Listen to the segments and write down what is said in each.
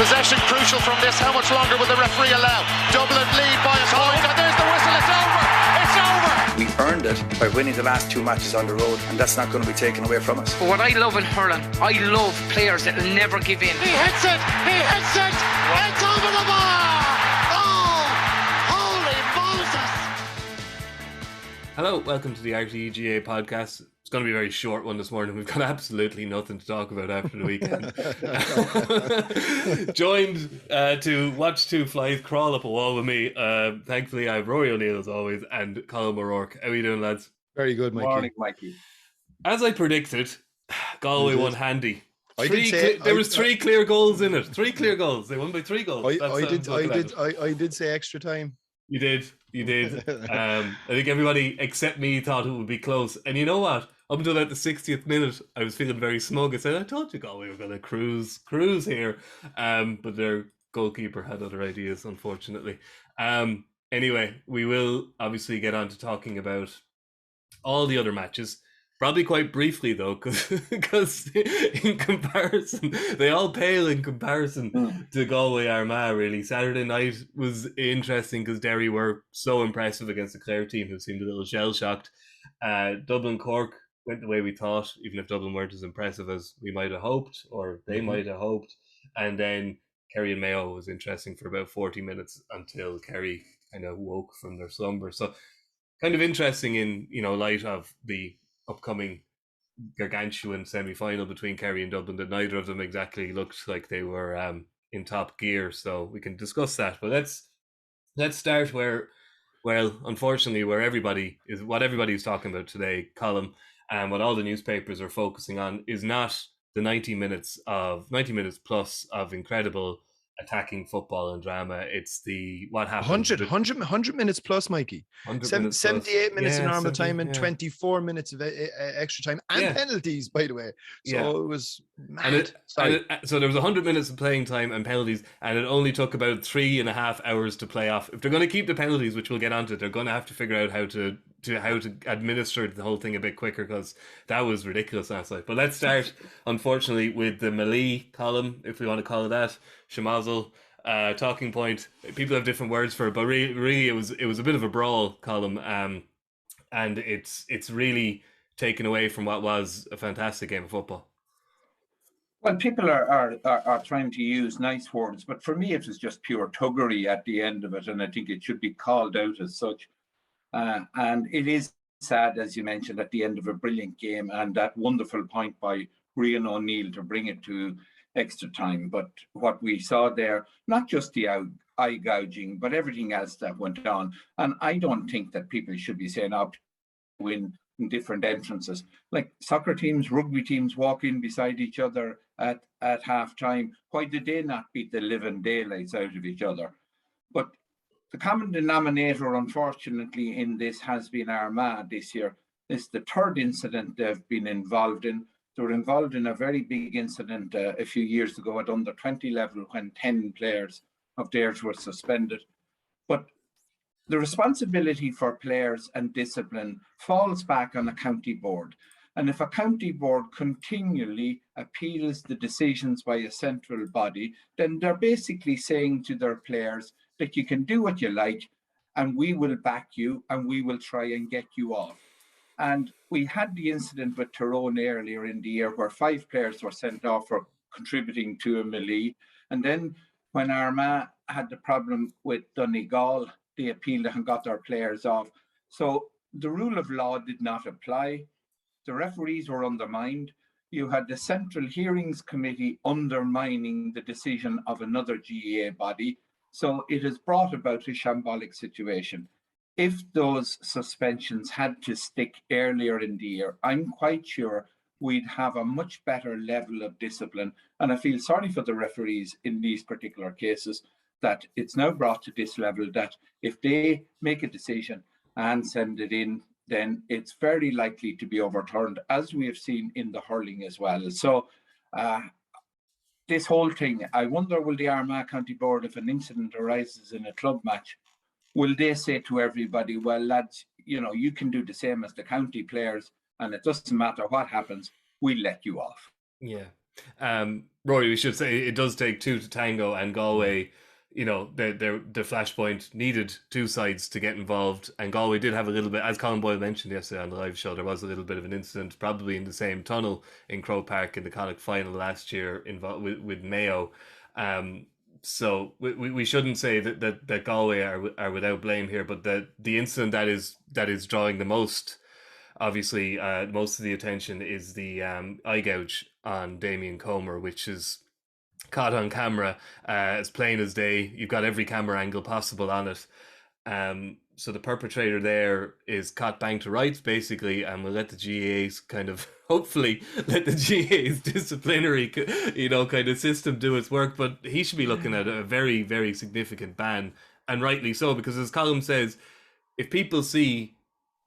Possession crucial from this. How much longer will the referee allow? Dublin lead by a point, and there's the whistle. It's over. It's over. We earned it by winning the last 2 matches on the road, and that's not going to be taken away from us. But what I love in hurling, I love players that will never give in. He hits it. It's over the bar. Oh, holy Moses. Hello, welcome to the RTÉ GAA Podcast. It's going to be a very short one this morning. We've got absolutely nothing to talk about after the weekend. Joined to watch two flies crawl up a wall with me. Thankfully, I have Rory O'Neill as always and Colm O'Rourke. How are you doing, lads? Very good, Mikey. Morning, Mikey. As I predicted, Galway won handy. There was three clear goals in it. 3 clear goals. They won by 3 goals. I did say extra time. You did. I think everybody except me thought it would be close. And you know what? Up until about the 60th minute, I was feeling very smug. I said, I told you Galway were going to cruise here. But their goalkeeper had other ideas, unfortunately. Anyway, we will obviously get on to talking about all the other matches. Probably quite briefly, though, because in comparison, they all pale in comparison to Galway-Armagh, really. Saturday night was interesting because Derry were so impressive against the Clare team, who seemed a little shell-shocked. Dublin Cork went the way we thought, even if Dublin weren't as impressive as we might have hoped, or they might have hoped. And then Kerry and Mayo was interesting for about 40 minutes until Kerry kind of woke from their slumber. So kind of interesting in, light of the upcoming gargantuan semi-final between Kerry and Dublin that neither of them exactly looked like they were in top gear, so we can discuss that. But let's start unfortunately what everybody is talking about today, Colm, and what all the newspapers are focusing on is not the 90 minutes plus of incredible attacking football and drama. It's what happened. 100 minutes plus, Mikey. 78 minutes in normal time and 24 minutes of extra time and penalties, by the way. So it was mad. So there was 100 minutes of playing time and penalties, and it only took about 3.5 hours to play off. If they're going to keep the penalties, which we'll get onto, they're going to have to figure out how to administer the whole thing a bit quicker, because that was ridiculous last night. But let's start, unfortunately, with the melee column, if we want to call it that. Schmozzle, talking point. People have different words for it, but really it was a bit of a brawl column, and it's really taken away from what was a fantastic game of football. Well, people are trying to use nice words, but for me it was just pure tuggery at the end of it, and I think it should be called out as such. And it is sad, as you mentioned, at the end of a brilliant game, and that wonderful point by Rian O'Neill to bring it to extra time. But what we saw there, not just the eye gouging, but everything else that went on. And I don't think that people should be saying, win in different entrances. Like soccer teams, rugby teams walk in beside each other at half time. Why did they not beat the living daylights out of each other? But the common denominator, unfortunately, in this has been Armagh this year. This is the third incident they've been involved in. They were involved in a very big incident a few years ago at under 20 level when 10 players of theirs were suspended. But the responsibility for players and discipline falls back on a county board. And if a county board continually appeals the decisions by a central body, then they're basically saying to their players that you can do what you like and we will back you and we will try and get you off. And we had the incident with Tyrone earlier in the year where 5 players were sent off for contributing to a melee. And then when Armagh had the problem with Donegal, they appealed and got their players off. So the rule of law did not apply. The referees were undermined. You had the Central Hearings Committee undermining the decision of another GAA body. So it has brought about a shambolic situation. If those suspensions had to stick earlier in the year, I'm quite sure we'd have a much better level of discipline. And I feel sorry for the referees in these particular cases that it's now brought to this level that if they make a decision and send it in, then it's very likely to be overturned, as we have seen in the hurling as well. So this whole thing, I wonder, will the Armagh County Board, if an incident arises in a club match, will they say to everybody, well, lads, you can do the same as the county players, and it doesn't matter what happens, we'll let you off. Yeah. Rory, we should say it does take two to tango, and Galway, you know, the flashpoint needed two sides to get involved, and Galway did have a little bit, as Colin Boyle mentioned yesterday on the live show, there was a little bit of an incident, probably in the same tunnel in Croke Park in the Connacht final last year involved with Mayo. So we shouldn't say that Galway are without blame here, but the incident that is drawing the most, obviously, most of the attention is the eye gouge on Damien Comer, which is caught on camera as plain as day. You've got every camera angle possible on it. So the perpetrator there is caught bang to rights, basically, and we'll let the GAA's kind of, hopefully, let the GAA's disciplinary, you know, kind of system do its work. But he should be looking at a very, very significant ban, and rightly so, because as Colm says, if people see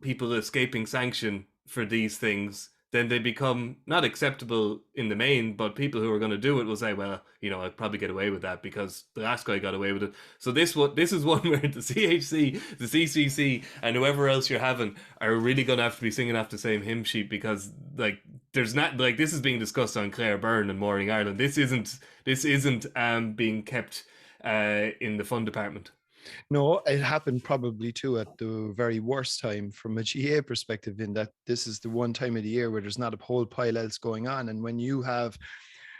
people escaping sanction for these things, then they become not acceptable in the main, but people who are going to do it will say, well, you know, I'll probably get away with that because the last guy got away with it. So this is one where the CHC, the CCC, and whoever else you're having are really going to have to be singing off the same hymn sheet, because like there's not, like, this is being discussed on Clare, Byrne and Morning Ireland. This isn't being kept in the fun department. No, it happened probably too at the very worst time from a GA perspective, in that this is the one time of the year where there's not a whole pile else going on. And when you have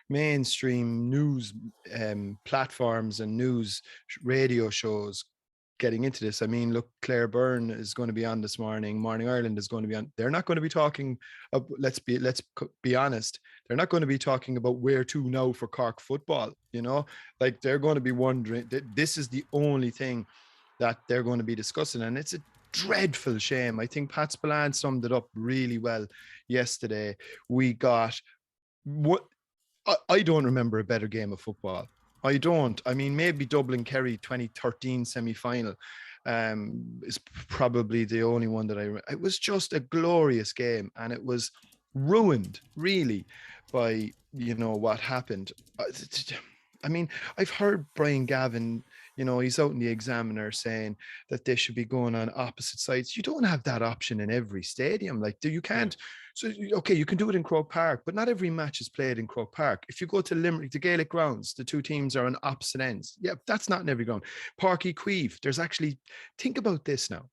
mainstream news platforms and news radio shows getting into this, I mean, look, Clare Byrne is going to be on this morning. Morning Ireland is going to be on. They're not going to be talking. Let's be honest. They're not going to be talking about where to now for Cork football. You know, like they're going to be wondering. This is the only thing that they're going to be discussing, and it's a dreadful shame. I think Pat Spillane summed it up really well yesterday. We got what I don't remember a better game of football. I don't. I mean, maybe Dublin Kerry 2013 semi-final is probably the only one that I remember. It was just a glorious game, and it was ruined really by, you know, what happened. I mean, I've heard Brian Gavin, you know, he's out in the Examiner saying that they should be going on opposite sides. You don't have that option in every stadium. Like, you can't. So, okay, you can do it in Croke Park, but not every match is played in Croke Park. If you go to Limerick, the Gaelic grounds, the two teams are on opposite ends. Yeah, that's not in every ground. Páirc Uí Chaoimh, there's actually, think about this now.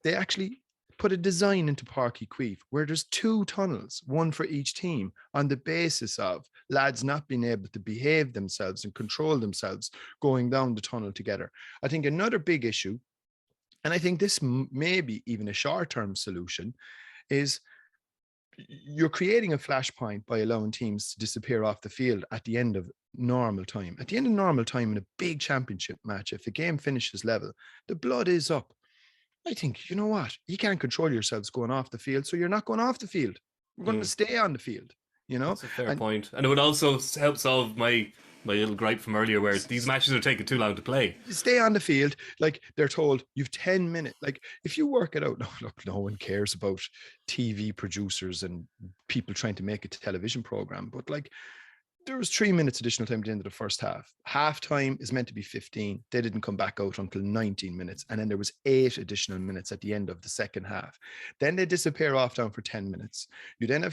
They actually put a design into Páirc Uí Chaoimh where there's two tunnels, one for each team, on the basis of lads not being able to behave themselves and control themselves going down the tunnel together. I think another big issue, and I think this may be even a short-term solution, is you're creating a flashpoint by allowing teams to disappear off the field at the end of normal time. At the end of normal time in a big championship match, if the game finishes level, the blood is up. I think, you know what? You can't control yourselves going off the field, so you're not going off the field. We're going to stay on the field, you know? That's a fair point. And it would also help solve my little gripe from earlier, where these matches are taking too long to play. Stay on the field. Like, they're told you've 10 minutes. Like, if you work it out, no one cares about TV producers and people trying to make a television program. But like, there was 3 minutes additional time at the end of the first half. Half time is meant to be 15. They didn't come back out until 19 minutes. And then there was 8 additional minutes at the end of the second half. Then they disappear off down for 10 minutes. You then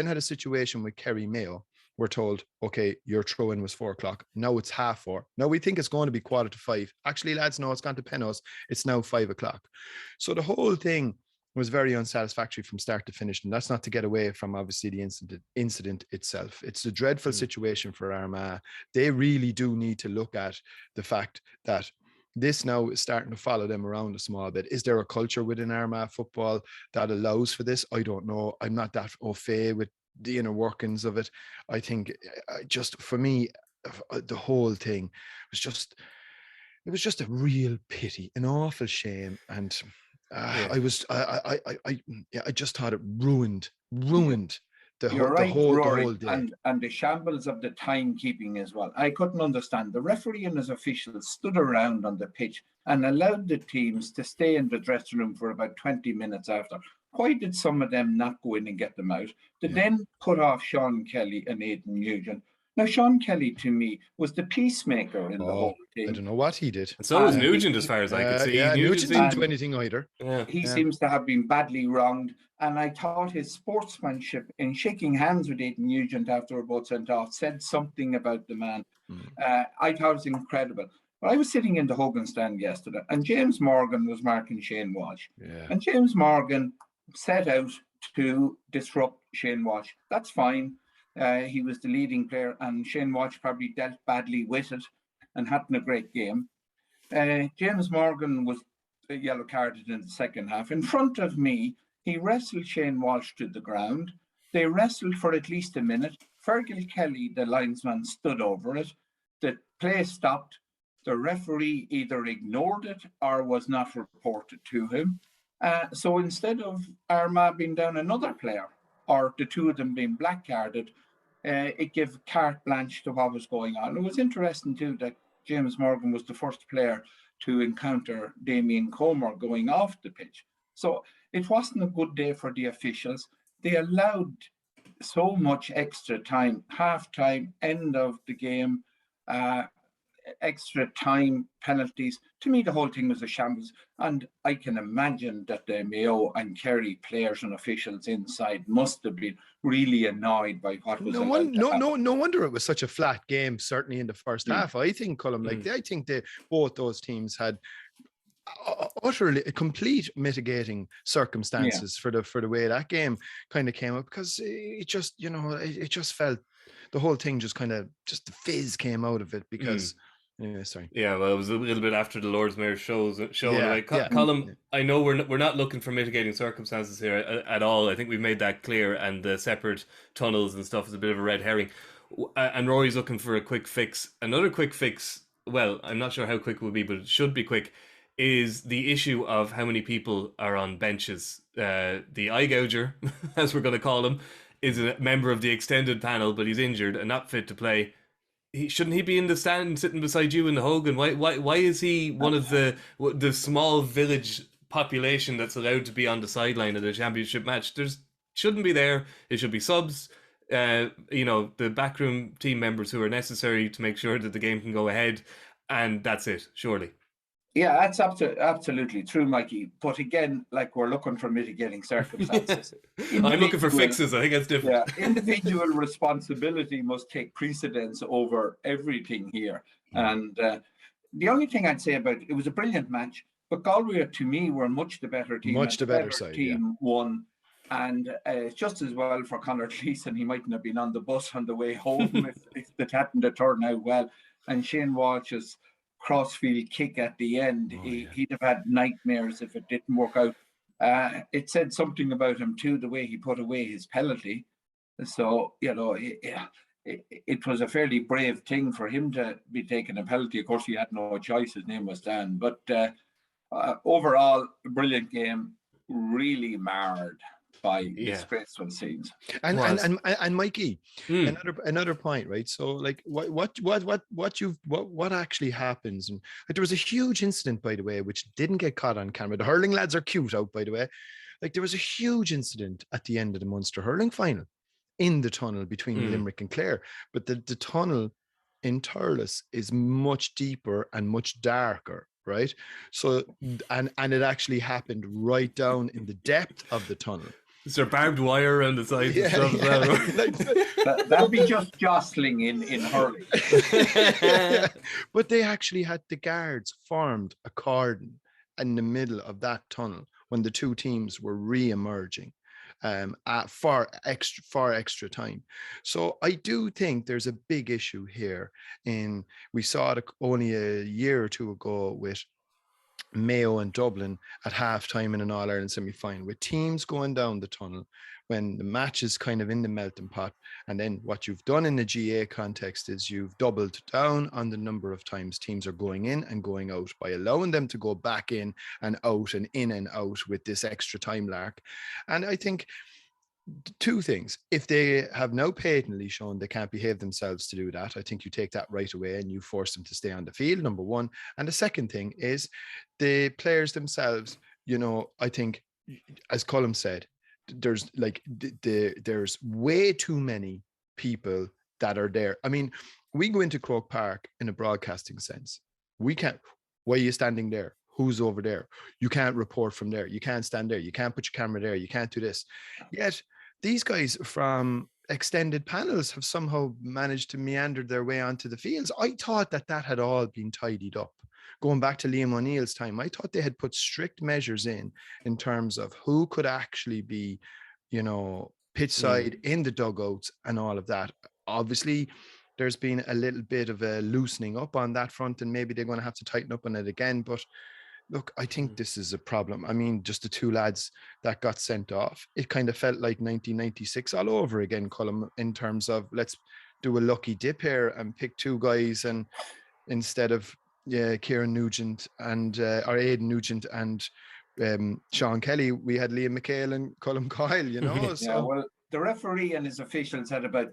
had a situation with Kerry Mayo. We're told, okay, your throw-in was 4 o'clock. Now it's 4:30. Now we think it's going to be 5:15. Actually, lads, no, it's gone to Penalties. It's now 5 o'clock. So the whole thing was very unsatisfactory from start to finish. And that's not to get away from, obviously, the incident itself. It's a dreadful situation for Armagh. They really do need to look at the fact that this now is starting to follow them around a small bit. Is there a culture within Armagh football that allows for this? I don't know. I'm not that au fait with the inner workings of it. I think just for me, the whole thing was just a real pity, an awful shame. And I just thought it ruined the whole day. And the shambles of the timekeeping as well. I couldn't understand. The referee and his officials stood around on the pitch and allowed the teams to stay in the dressing room for about 20 minutes after. Why did some of them not go in and get them out? To then put off Sean Kelly and Aidan Nugent. Now, Sean Kelly, to me, was the peacemaker in the whole thing. I don't know what he did. And so was Nugent, as far as I could see. Yeah, Nugent didn't do anything either. He seems to have been badly wronged. And I thought his sportsmanship in shaking hands with Aidan Nugent after we were both sent off said something about the man. I thought it was incredible. But I was sitting in the Hogan stand yesterday, and James Morgan was marking Shane Walsh. And James Morgan set out to disrupt Shane Walsh. That's fine. He was the leading player, and Shane Walsh probably dealt badly with it and hadn't a great game. James Morgan was yellow carded in the second half. In front of me, he wrestled Shane Walsh to the ground. They wrestled for at least a minute. Fergal Kelly, the linesman, stood over it. The play stopped. The referee either ignored it or was not reported to him. So instead of Armagh being down another player, or the two of them being black carded, it gave carte blanche to what was going on. It was interesting too that James Morgan was the first player to encounter Damien Comer going off the pitch. So it wasn't a good day for the officials. They allowed so much extra time, half time, end of the game, extra time, penalties. To me, the whole thing was a shambles. And I can imagine that the Mayo and Kerry players and officials inside must have been really annoyed by what was no wonder it was such a flat game, certainly in the first half. I think, Colm, I think both those teams had utterly complete mitigating circumstances for the way that game kind of came up, because it just, it just felt the whole thing just the fizz came out of it because anyway, sorry. Yeah, well, it was a little bit after the Lord's Mayor show. Colm, I know we're not looking for mitigating circumstances here at all. I think we've made that clear, and the separate tunnels and stuff is a bit of a red herring. And Rory's looking for a quick fix. Another quick fix, well, I'm not sure how quick it will be, but it should be quick, is the issue of how many people are on benches. The eye gouger, as we're going to call him, is a member of the extended panel, but he's injured and not fit to play. Shouldn't he be in the stand sitting beside you in the Hogan? Why is he one of the small village population that's allowed to be on the sideline at a championship match? Shouldn't be there. It should be subs. The backroom team members who are necessary to make sure that the game can go ahead, and that's it, surely. Yeah, that's absolutely true, Mikey. But again, we're looking for mitigating circumstances. I'm looking for fixes. I think that's different. Yeah, individual responsibility must take precedence over everything here. And the only thing I'd say about it was a brilliant match, but Galway, to me, were much the better team. Much the better side. Team won. And just as well for Conor Gleeson, he mightn't have been on the bus on the way home if it hadn't turned out well. And Shane Walsh's crossfield kick at the end, he'd have had nightmares if it didn't work out. It said something about him too, the way he put away his penalty. So, it was a fairly brave thing for him to be taking a penalty. Of course, he had no choice. His name was Dan. But overall, a brilliant game, really marred by disgraceful scenes. And Mikey, another point, right? So what actually happens? And there was a huge incident, by the way, which didn't get caught on camera. The hurling lads are cute out, by the way. There was a huge incident at the end of the Munster hurling final in the tunnel between Limerick and Clare. But the tunnel in Thurles is much deeper and much darker, right? So and it actually happened right down in the depth of the tunnel. Is there barbed wire around the sides and stuff as well? That'd be just jostling in hurling. But they actually had the guards formed a cordon in the middle of that tunnel when the two teams were re-emerging at far extra time. So I do think there's a big issue here. We saw it only a year or two ago with Mayo and Dublin at halftime in an All-Ireland semi-final, with teams going down the tunnel when the match is kind of in the melting pot. And then what you've done in the GA context is you've doubled down on the number of times teams are going in and going out by allowing them to go back in and out and in and out with this extra time lark. And I think two things: if they have now patently shown they can't behave themselves to do that, I think you take that right away and you force them to stay on the field, number one. And the second thing is the players themselves. I think, as Colm said, there's way too many people that are there. I mean, we go into Croke Park in a broadcasting sense. We can't, why are you standing there? Who's over there? You can't report from there. You can't stand there. You can't put your camera there. You can't do this. Yet these guys from extended panels have somehow managed to meander their way onto the fields. I thought that had all been tidied up. Going back to Liam O'Neill's time, I thought they had put strict measures in terms of who could actually be, you know, pitch side in the dugouts and all of that. Obviously, there's been a little bit of a loosening up on that front, and maybe they're going to have to tighten up on it again. But look, I think this is a problem. I mean, just the two lads that got sent off, it kind of felt like 1996 all over again, Colm, in terms of let's do a lucky dip here and pick two guys, and instead of Kieran Nugent and or Aidan Nugent and Sean Kelly, we had Liam McHale and Colm Coyle, you know. So well, the referee and his officials had about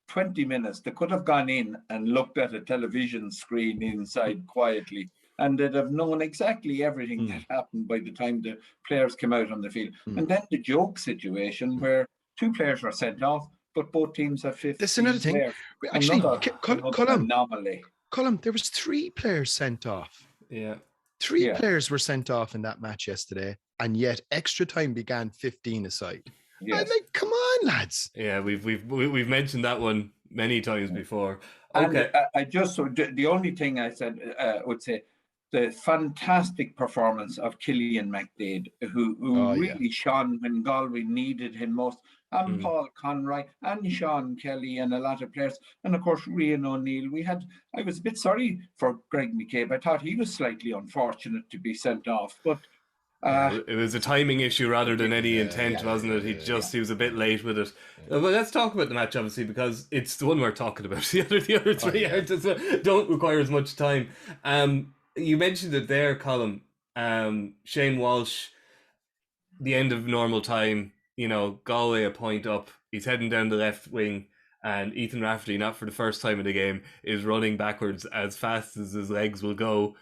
20 minutes. They could have gone in and looked at a television screen inside quietly, and they'd have known exactly everything that happened by the time the players came out on the field. And then the joke situation where two players were sent off, but both teams have 50. That's another thing. Players. Actually, Colm, there was 3 players sent off. Yeah. 3 players were sent off in that match yesterday, and yet extra time began 15 aside. Yes. I'm like, come on, lads. Yeah, we've mentioned that one many times before. Okay. And the only thing I said would say the fantastic performance of Killian McDade, who really shone when Galway needed him most, and Paul Conroy and Sean Kelly and a lot of players, and of course Rian O'Neill. I was a bit sorry for Greg McCabe. I thought he was slightly unfortunate to be sent off, but it was a timing issue rather than any intent, wasn't it? He was a bit late with it. But let's talk about the match, obviously, because it's the one we're talking about. The other 3 don't require as much time. You mentioned it there, Colm. Shane Walsh, the end of normal time, you know, Galway a point up. He's heading down the left wing, and Ethan Rafferty, not for the first time in the game, is running backwards as fast as his legs will go.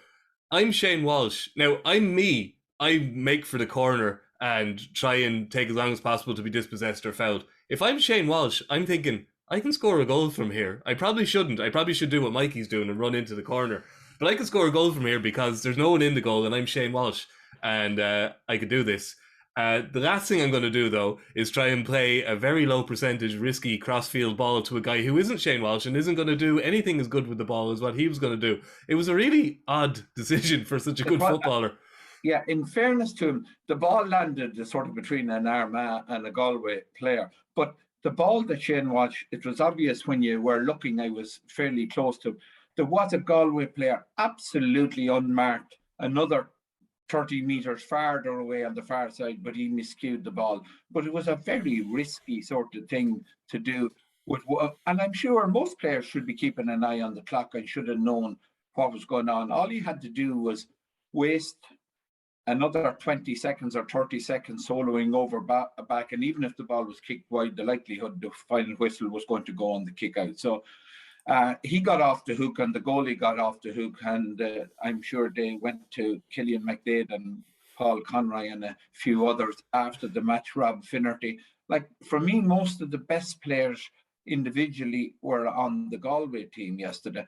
I'm Shane Walsh. Now, I'm me. I make for the corner and try and take as long as possible to be dispossessed or fouled. If I'm Shane Walsh, I'm thinking, I can score a goal from here. I probably shouldn't. I probably should do what Mikey's doing and run into the corner. But I can score a goal from here because there's no one in the goal and I'm Shane Walsh. And I could do this. The last thing I'm going to do, though, is try and play a very low percentage, risky cross-field ball to a guy who isn't Shane Walsh and isn't going to do anything as good with the ball as what he was going to do. It was a really odd decision for such a good footballer. Yeah, in fairness to him, the ball landed sort of between an Armagh and a Galway player. But the ball that Shane Walsh, it was obvious when you were looking, I was fairly close to him. There was a Galway player absolutely unmarked, another 30 metres farther away on the far side, but he miscued the ball. But it was a very risky sort of thing to do. And I'm sure most players should be keeping an eye on the clock and should have known what was going on. All he had to do was waste another 20 seconds or 30 seconds soloing over back, and even if the ball was kicked wide, the likelihood the final whistle was going to go on the kick out. So he got off the hook and the goalie got off the hook, and I'm sure they went to Killian McDade and Paul Conroy and a few others after the match, Rob Finnerty. Like, for me, most of the best players individually were on the Galway team yesterday.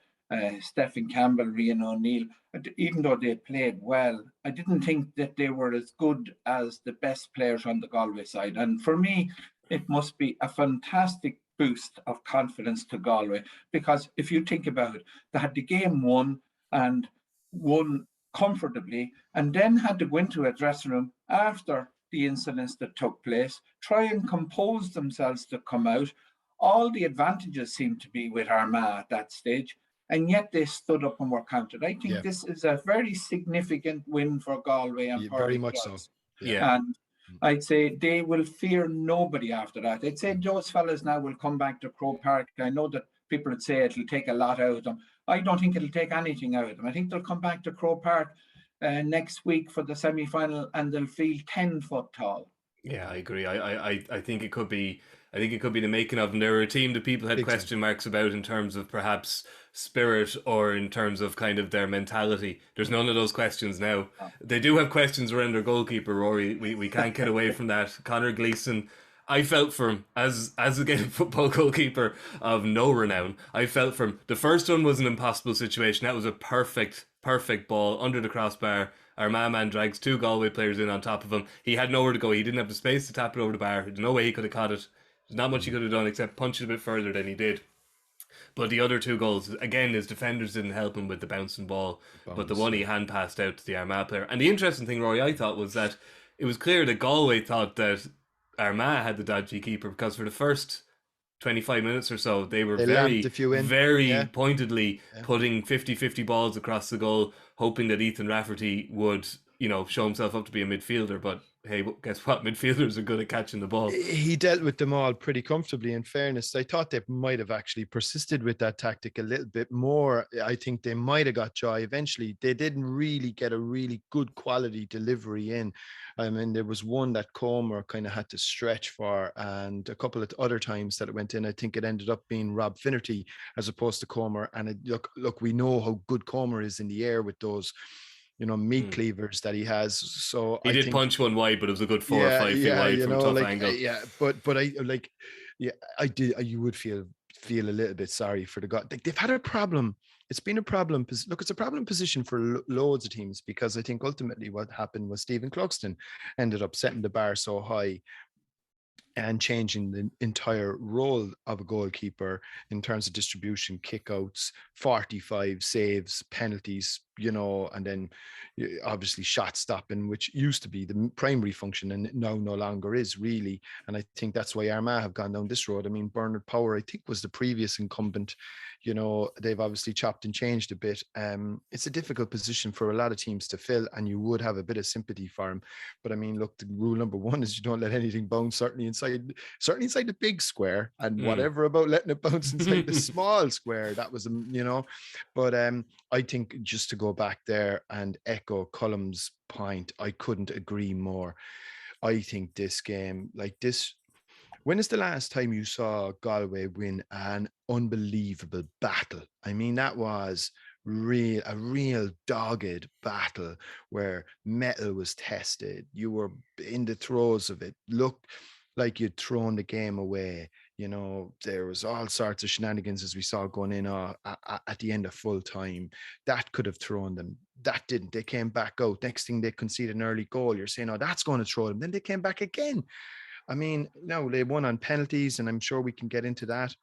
Stephen Campbell, Rian O'Neill, even though they played well, I didn't think that they were as good as the best players on the Galway side. And for me, it must be a fantastic boost of confidence to Galway, because if you think about it, they had the game won and won comfortably, and then had to go into a dressing room after the incidents that took place, try and compose themselves to come out. All the advantages seemed to be with Armagh at that stage, and yet they stood up and were counted. I think this is a very significant win for Galway and very much so. Yeah. And I'd say they will fear nobody after that. I'd say those fellas now will come back to Croke Park. I know that people would say it'll take a lot out of them. I don't think it'll take anything out of them. I think they'll come back to Croke Park next week for the semi-final, and they'll feel 10 foot tall. Yeah, I agree. I think it could be. I think it could be the making of them. They're a team that people had question marks about in terms of perhaps spirit or in terms of kind of their mentality. There's none of those questions now. They do have questions around their goalkeeper, Rory. We can't get away from that. Conor Gleeson, I felt for him as a Gaelic football goalkeeper of no renown. I felt for him. The first one was an impossible situation. That was a perfect ball under the crossbar. Our man drags 2 Galway players in on top of him. He had nowhere to go. He didn't have the space to tap it over the bar. There's no way he could have caught it. There's not much he could have done except punch it a bit further than he did. But the other 2 goals, again, his defenders didn't help him with the bouncing ball. But the one he hand passed out to the Armagh player. And the interesting thing, Rory, I thought was that it was clear that Galway thought that Armagh had the dodgy keeper, because for the first 25 minutes or so, they were very pointedly putting 50-50 balls across the goal, hoping that Ethan Rafferty would, show himself up to be a midfielder. But hey, guess what? Midfielders are good at catching the ball. He dealt with them all pretty comfortably, in fairness. I thought they might have actually persisted with that tactic a little bit more. I think they might have got joy eventually. They didn't really get a really good quality delivery in. I mean, there was one that Comer kind of had to stretch for, and a couple of other times that it went in, I think it ended up being Rob Finnerty as opposed to Comer. And look, we know how good Comer is in the air with those meat cleavers that he has. So he did punch one wide, but it was a good 4 or 5 feet wide from a tough angle. Yeah, but I did. You would feel a little bit sorry for the guy. They've had a problem. It's been a problem. Look, it's a problem position for loads of teams, because I think ultimately what happened was Stephen Cluxton ended up setting the bar so high and changing the entire role of a goalkeeper in terms of distribution, kickouts, 45 saves, penalties, and then obviously shot stopping, which used to be the primary function and now no longer is, really. And I think that's why Armagh have gone down this road. I mean, Bernard Power, I think, was the previous incumbent. They've obviously chopped and changed a bit. It's a difficult position for a lot of teams to fill, and you would have a bit of sympathy for him. But I mean, look, the rule number 1 is you don't let anything bounce, certainly inside the big square, and whatever about letting it bounce inside the small square, that was, but I think, just to go back there and echo Colm's point, I couldn't agree more. I think this game, like this, when is the last time you saw Galway win an unbelievable battle? I mean, that was a real dogged battle where metal was tested. You were in the throes of it. Looked like you'd thrown the game away. There was all sorts of shenanigans, as we saw, going in at the end of full time. That could have thrown them. That didn't. They came back out. Next thing, they conceded an early goal. You're saying, oh, that's going to throw them. Then they came back again. I mean, no, they won on penalties, and I'm sure we can get into that.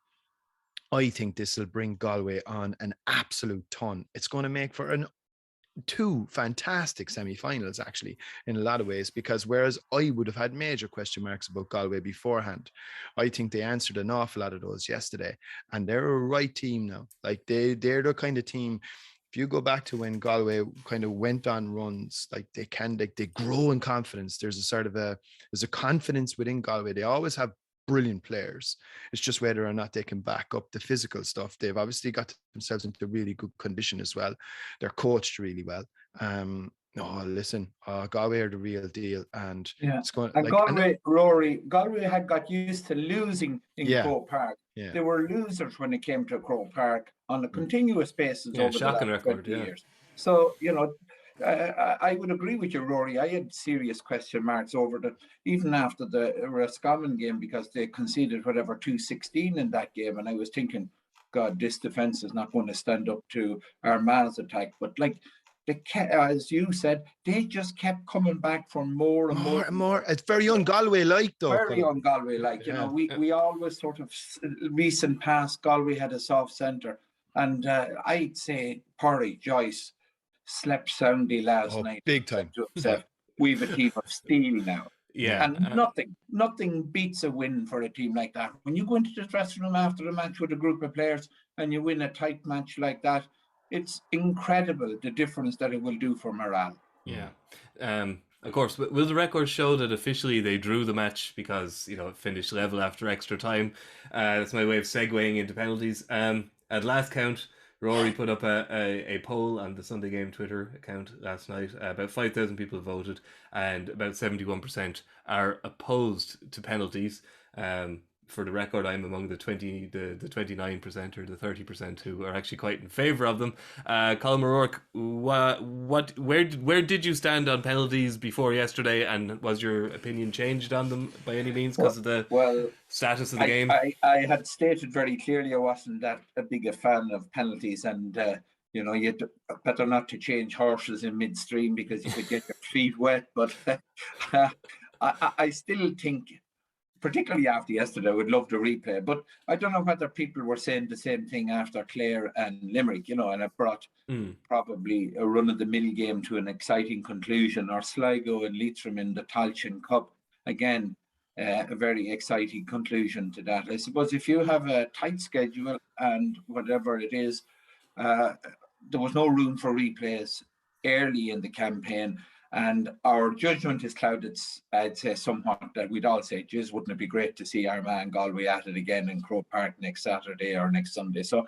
I think this will bring Galway on an absolute ton. It's going to make for 2 fantastic semi-finals, actually, in a lot of ways, because whereas I would have had major question marks about Galway beforehand, I think they answered an awful lot of those yesterday, and they're a right team now. Like they're the kind of team, if you go back to when Galway kind of went on runs, like they grow in confidence. There's a confidence within Galway. They always have brilliant players. It's just whether or not they can back up the physical stuff. They've obviously got themselves into really good condition as well. They're coached really well. Galway are the real deal, and it's going. And Galway had got used to losing in Croke Park. Yeah. They were losers when it came to Croke Park on a continuous basis over the last 20 years. So I would agree with you, Rory. I had serious question marks over that, even after the Roscommon game, because they conceded 2-16 in that game, and I was thinking, God, this defense is not going to stand up to Armagh's attack. But as you said, they just kept coming back for more and more. It's very un-Galway-like, though. Very un-Galway-like. We always sort of, recent past, Galway had a soft centre. And I'd say Porry Joyce slept soundly last night. Big time. We've a team of steel now. Yeah. And nothing beats a win for a team like that. When you go into the dressing room after the match with a group of players and you win a tight match like that, it's incredible the difference that it will do for morale. Yeah. Of course, will the records show that officially they drew the match because, it finished level after extra time? That's my way of segueing into penalties. At last count, Rory put up a poll on the Sunday Game Twitter account last night. About 5,000 people voted, and about 71% are opposed to penalties. for the record, I'm among the 29% or the 30% who are actually quite in favour of them. Colm O'Rourke, where did you stand on penalties before yesterday, and was your opinion changed on them by any means because of the status of the game? I had stated very clearly I wasn't that a big a fan of penalties, and you better not to change horses in midstream because you could get your feet wet. But I still think, particularly after yesterday, I would love to replay. But I don't know whether people were saying the same thing after Clare and Limerick, and it brought probably a run-of-the-mill game to an exciting conclusion, or Sligo and Leitrim in the Tailteann Cup. Again, a very exciting conclusion to that. I suppose if you have a tight schedule and whatever it is, there was no room for replays early in the campaign. And our judgment is clouded, I'd say, somewhat, that we'd all say, geez, wouldn't it be great to see Armagh and Galway at it again in Croke Park next Saturday or next Sunday? So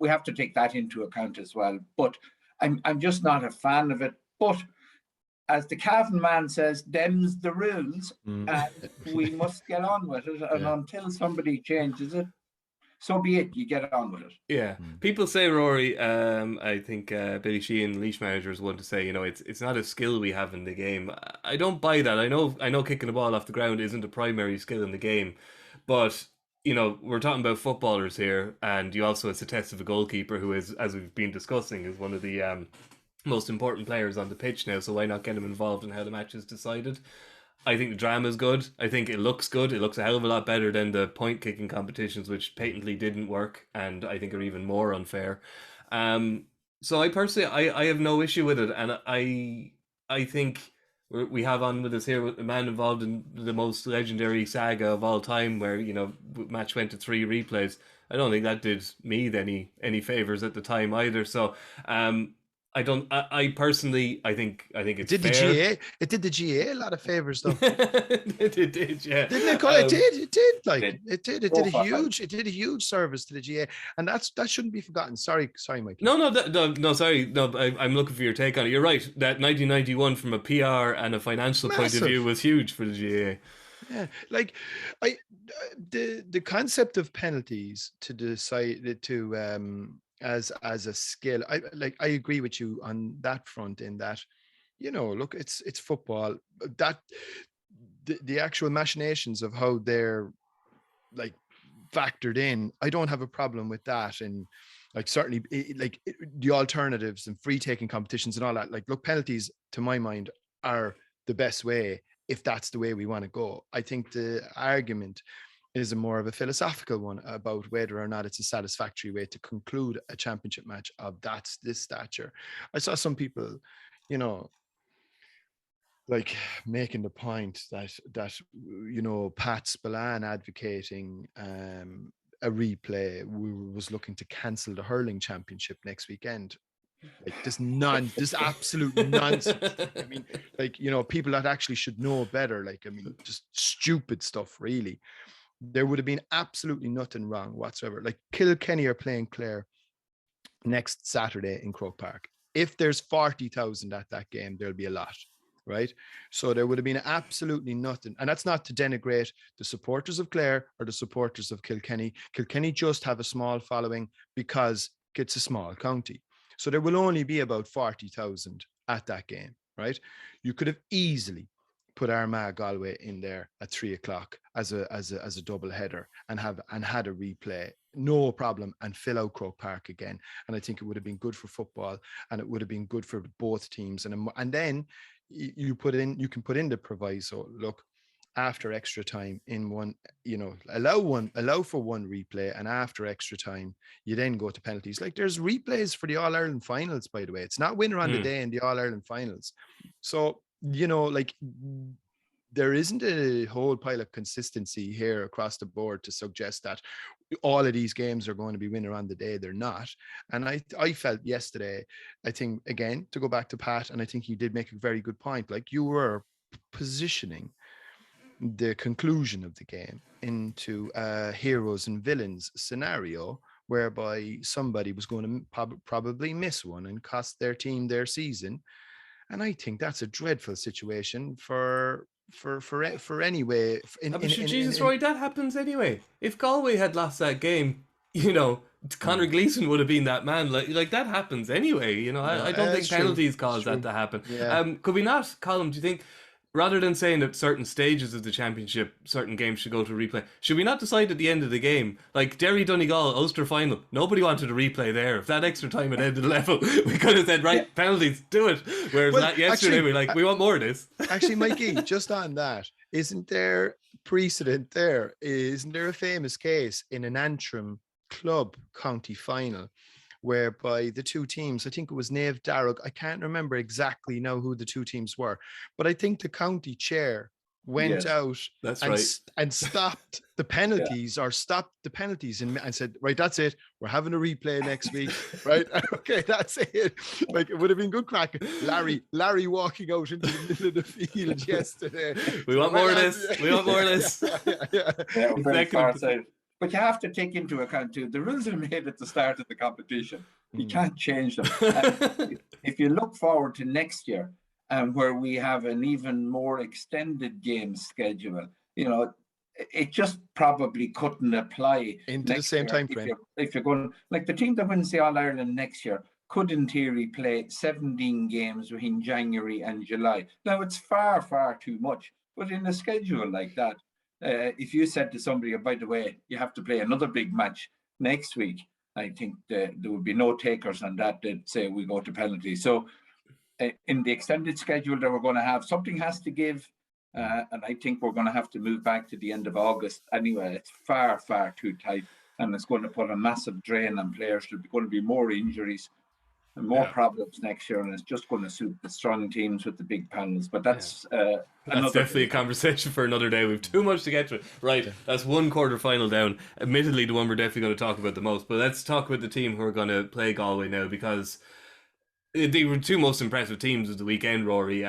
we have to take that into account as well. But I'm just not a fan of it. But as the Cavan man says, them's the rules, and we must get on with it. And until somebody changes it, so be it, you get on with it. Yeah. People say, Rory, I think Billy Sheehan, Leash managers, want to say, it's not a skill we have in the game. I don't buy that. I know kicking the ball off the ground isn't a primary skill in the game, but we're talking about footballers here, and it's a test of a goalkeeper who is, as we've been discussing, is one of the most important players on the pitch now, so why not get him involved in how the match is decided? I think the drama is good. I think it looks good. It looks a hell of a lot better than the point kicking competitions, which patently didn't work, and I think are even more unfair. So I personally, I have no issue with it, and I think we have on with us here a man involved in the most legendary saga of all time, where match went to 3 replays. I don't think that did me any favors at the time either. So I personally think it's fair. It did the GA a lot of favors, though. It did, yeah. Didn't it? It did a huge service to the GA, and that shouldn't be forgotten. Sorry, Mikey. No, sorry. No, I'm looking for your take on it. You're right. That 1991, from a PR and a financial point of view, was huge for the GA. Yeah, the concept of penalties to decide to as a skill, I agree with you on that front, in that look, it's football, that the actual machinations of how they're factored in, I don't have a problem with that. And certainly the alternatives and free taking competitions and all that, look, penalties to my mind are the best way if that's the way we want to go. I think the argument is a more of a philosophical one about whether or not it's a satisfactory way to conclude a championship match of this stature. I saw some people, making the point that Pat Spillane advocating a replay was looking to cancel the hurling championship next weekend. This absolute nonsense. I mean, people that actually should know better. Just stupid stuff, really. There would have been absolutely nothing wrong whatsoever. Kilkenny are playing Clare next Saturday in Croke Park. If there's 40,000 at that game, there'll be a lot, right? So there would have been absolutely nothing. And that's not to denigrate the supporters of Clare or the supporters of Kilkenny. Kilkenny just have a small following because it's a small county. So there will only be about 40,000 at that game, right? You could have easily put Armagh Galway in there at 3:00 as a double header and had a replay, no problem, and fill out Croke Park again. And I think it would have been good for football, and it would have been good for both teams. And then you can put in the proviso, look, after extra time in one, allow for one replay, and after extra time you then go to penalties. There's replays for the All-Ireland finals, by the way. It's not winner on the day in the All-Ireland finals. So there isn't a whole pile of consistency here across the board to suggest that all of these games are going to be winner on the day. They're not. And I felt yesterday, I think, again, to go back to Pat, and I think he did make a very good point, you were positioning the conclusion of the game into a heroes and villains scenario, whereby somebody was going to probably miss one and cost their team their season. And I think that's a dreadful situation for for anyway. Jesus, Roy, that happens anyway. If Galway had lost that game, you know, Conor Gleeson would have been that man. Like that happens anyway. You know, I don't think penalties cause that to happen. Yeah. Could we not, Colm? Do you think, rather than saying that certain stages of the championship, certain games should go to replay, should we not decide at the end of the game, like Derry Donegal Ulster final? Nobody wanted a replay there. If that extra time had ended level, we could have said, right, penalties, do it. Whereas yesterday we're like, we want more of this. Actually, Mikey, just on that, isn't there precedent there? Isn't there a famous case in an Antrim club county final whereby the two teams, I think it was Naomh Darragh, I can't remember exactly now who the two teams were, but I think the county chair went out and stopped the penalties or stopped the penalties and said, right, that's it. We're having a replay next week, right? Okay, that's it. Like, it would have been good crack. Larry walking out into the middle of the field yesterday. We want more of this. We want more of this. But you have to take into account too, the rules are made at the start of the competition. You can't change them. If you look forward to next year, where we have an even more extended game schedule, you know, it just probably couldn't apply into the same time frame. If you're going, like the team that wins the All-Ireland next year could in theory play 17 games between January and July. Now it's far, far too much, but in a schedule like that, if you said to somebody, oh, by the way, you have to play another big match next week, I think there would be no takers on that. They'd say we go to penalties. So in the extended schedule that we're going to have, something has to give. And I think we're going to have to move back to the end of August. Anyway, it's far, far too tight. And it's going to put a massive drain on players. There's going to be more injuries and more problems next year, and it's just going to suit the strong teams with the big panels. But that's definitely a conversation for another day. We've too much to get to. Right, that's one quarter final down. Admittedly, the one we're definitely going to talk about the most. But let's talk about the team who are going to play Galway now, because they were two most impressive teams of the weekend, Rory.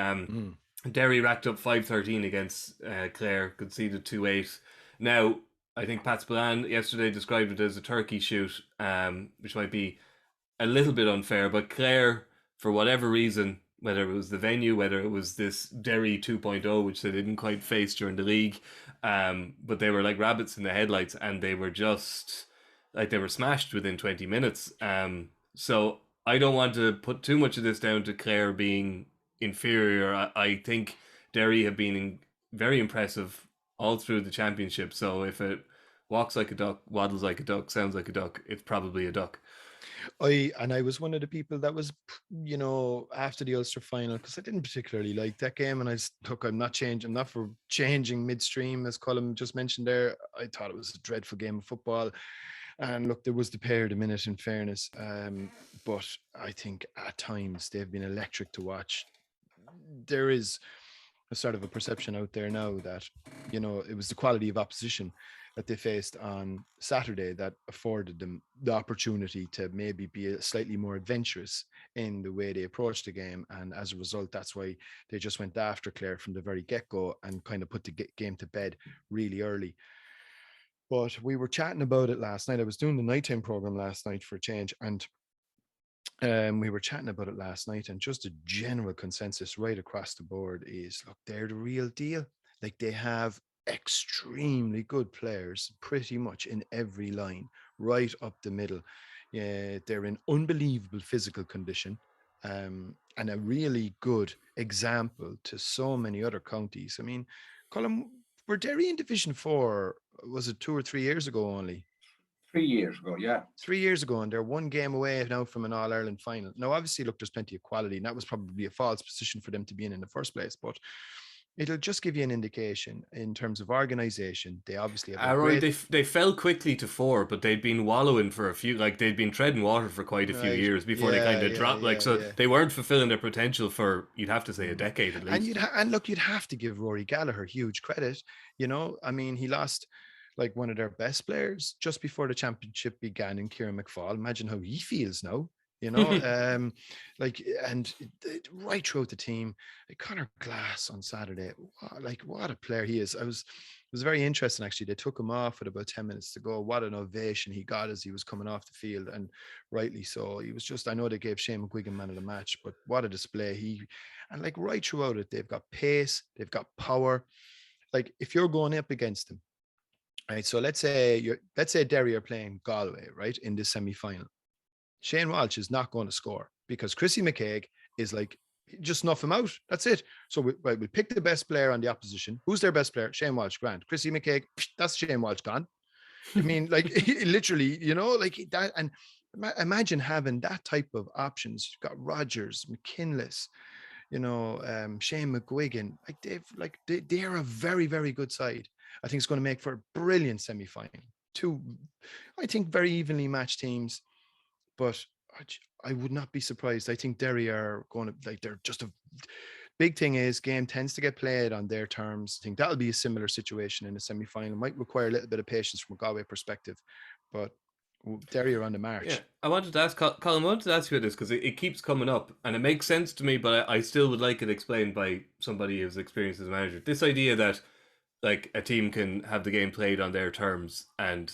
Derry racked up 5-13 against Clare, conceded 2-8. Now, I think Pat Spillane yesterday described it as a turkey shoot, which might be a little bit unfair, but Clare, for whatever reason, whether it was the venue, whether it was this Derry 2.0, which they didn't quite face during the league, but they were like rabbits in the headlights, and they were just like, they were smashed within 20 minutes. So I don't want to put too much of this down to Clare being inferior. I think Derry have been very impressive all through the championship. So if it walks like a duck, waddles like a duck, sounds like a duck, it's probably a duck. I was one of the people that was, you know, after the Ulster final, because I didn't particularly like that game, and I'm not for changing midstream, as Colm just mentioned there. I thought it was a dreadful game of football, and look, there was the pair of the minute, in fairness, but I think at times they've been electric to watch. There is a sort of a perception out there now that, you know, it was the quality of opposition that they faced on Saturday that afforded them the opportunity to maybe be slightly more adventurous in the way they approached the game. And as a result, that's why they just went after Clare from the very get-go and kind of put the game to bed really early. But we were chatting about it last night. I was doing the nighttime program last night for a change, and we were chatting about it last night, and just a general consensus right across the board is, look, they're the real deal. Like, they have extremely good players pretty much in every line, right up the middle. Yeah, they're in unbelievable physical condition, and a really good example to so many other counties. I mean, Colm, were Derry in Division 4, was it 2 or 3 years ago only? 3 years ago, yeah. 3 years ago, and they're one game away now from an All-Ireland final. Now, obviously, look, there's plenty of quality, and that was probably a false position for them to be in the first place, but it'll just give you an indication in terms of organisation. They obviously have they fell quickly to 4, but they'd been wallowing for a few, like they'd been treading water for quite a few years before they kind of dropped. They weren't fulfilling their potential for, you'd have to say, a decade at least. And look, you'd have to give Rory Gallagher huge credit. You know, I mean, he lost like one of their best players just before the championship began in Kieran McFall. Imagine how he feels now. You know, right throughout the team, like Conor Glass on Saturday, what a player he is. I was was very interesting, actually. They took him off with about 10 minutes to go. What an ovation he got as he was coming off the field, and rightly so. He was just, I know they gave Shane McGuigan man of the match, but what a display. And like right throughout it, they've got pace, they've got power. Like if you're going up against them, right? So let's say Derry are playing Galway, right, in this semi-final. Shane Walsh is not going to score because Chrissy McCaig is like, just snuff him out. That's it. So we pick the best player on the opposition. Who's their best player? Shane Walsh, grand. Chrissy McCaig, that's Shane Walsh gone. I mean, like literally, you know, like that. And imagine having that type of options. You've got Rogers, McKinless, you know, Shane McGuigan. Like they're a very, very good side. I think it's going to make for a brilliant semi-final. Two, I think, very evenly matched teams, but I would not be surprised. I think Derry are going to, like, they're just a big thing is game tends to get played on their terms. I think that'll be a similar situation in the semi-final. Might require a little bit of patience from a Galway perspective, but Derry are on the march. Yeah, I wanted to ask Colm, I wanted to ask you this because it keeps coming up and it makes sense to me, but I still would like it explained by somebody who's experienced as a manager. This idea that like a team can have the game played on their terms and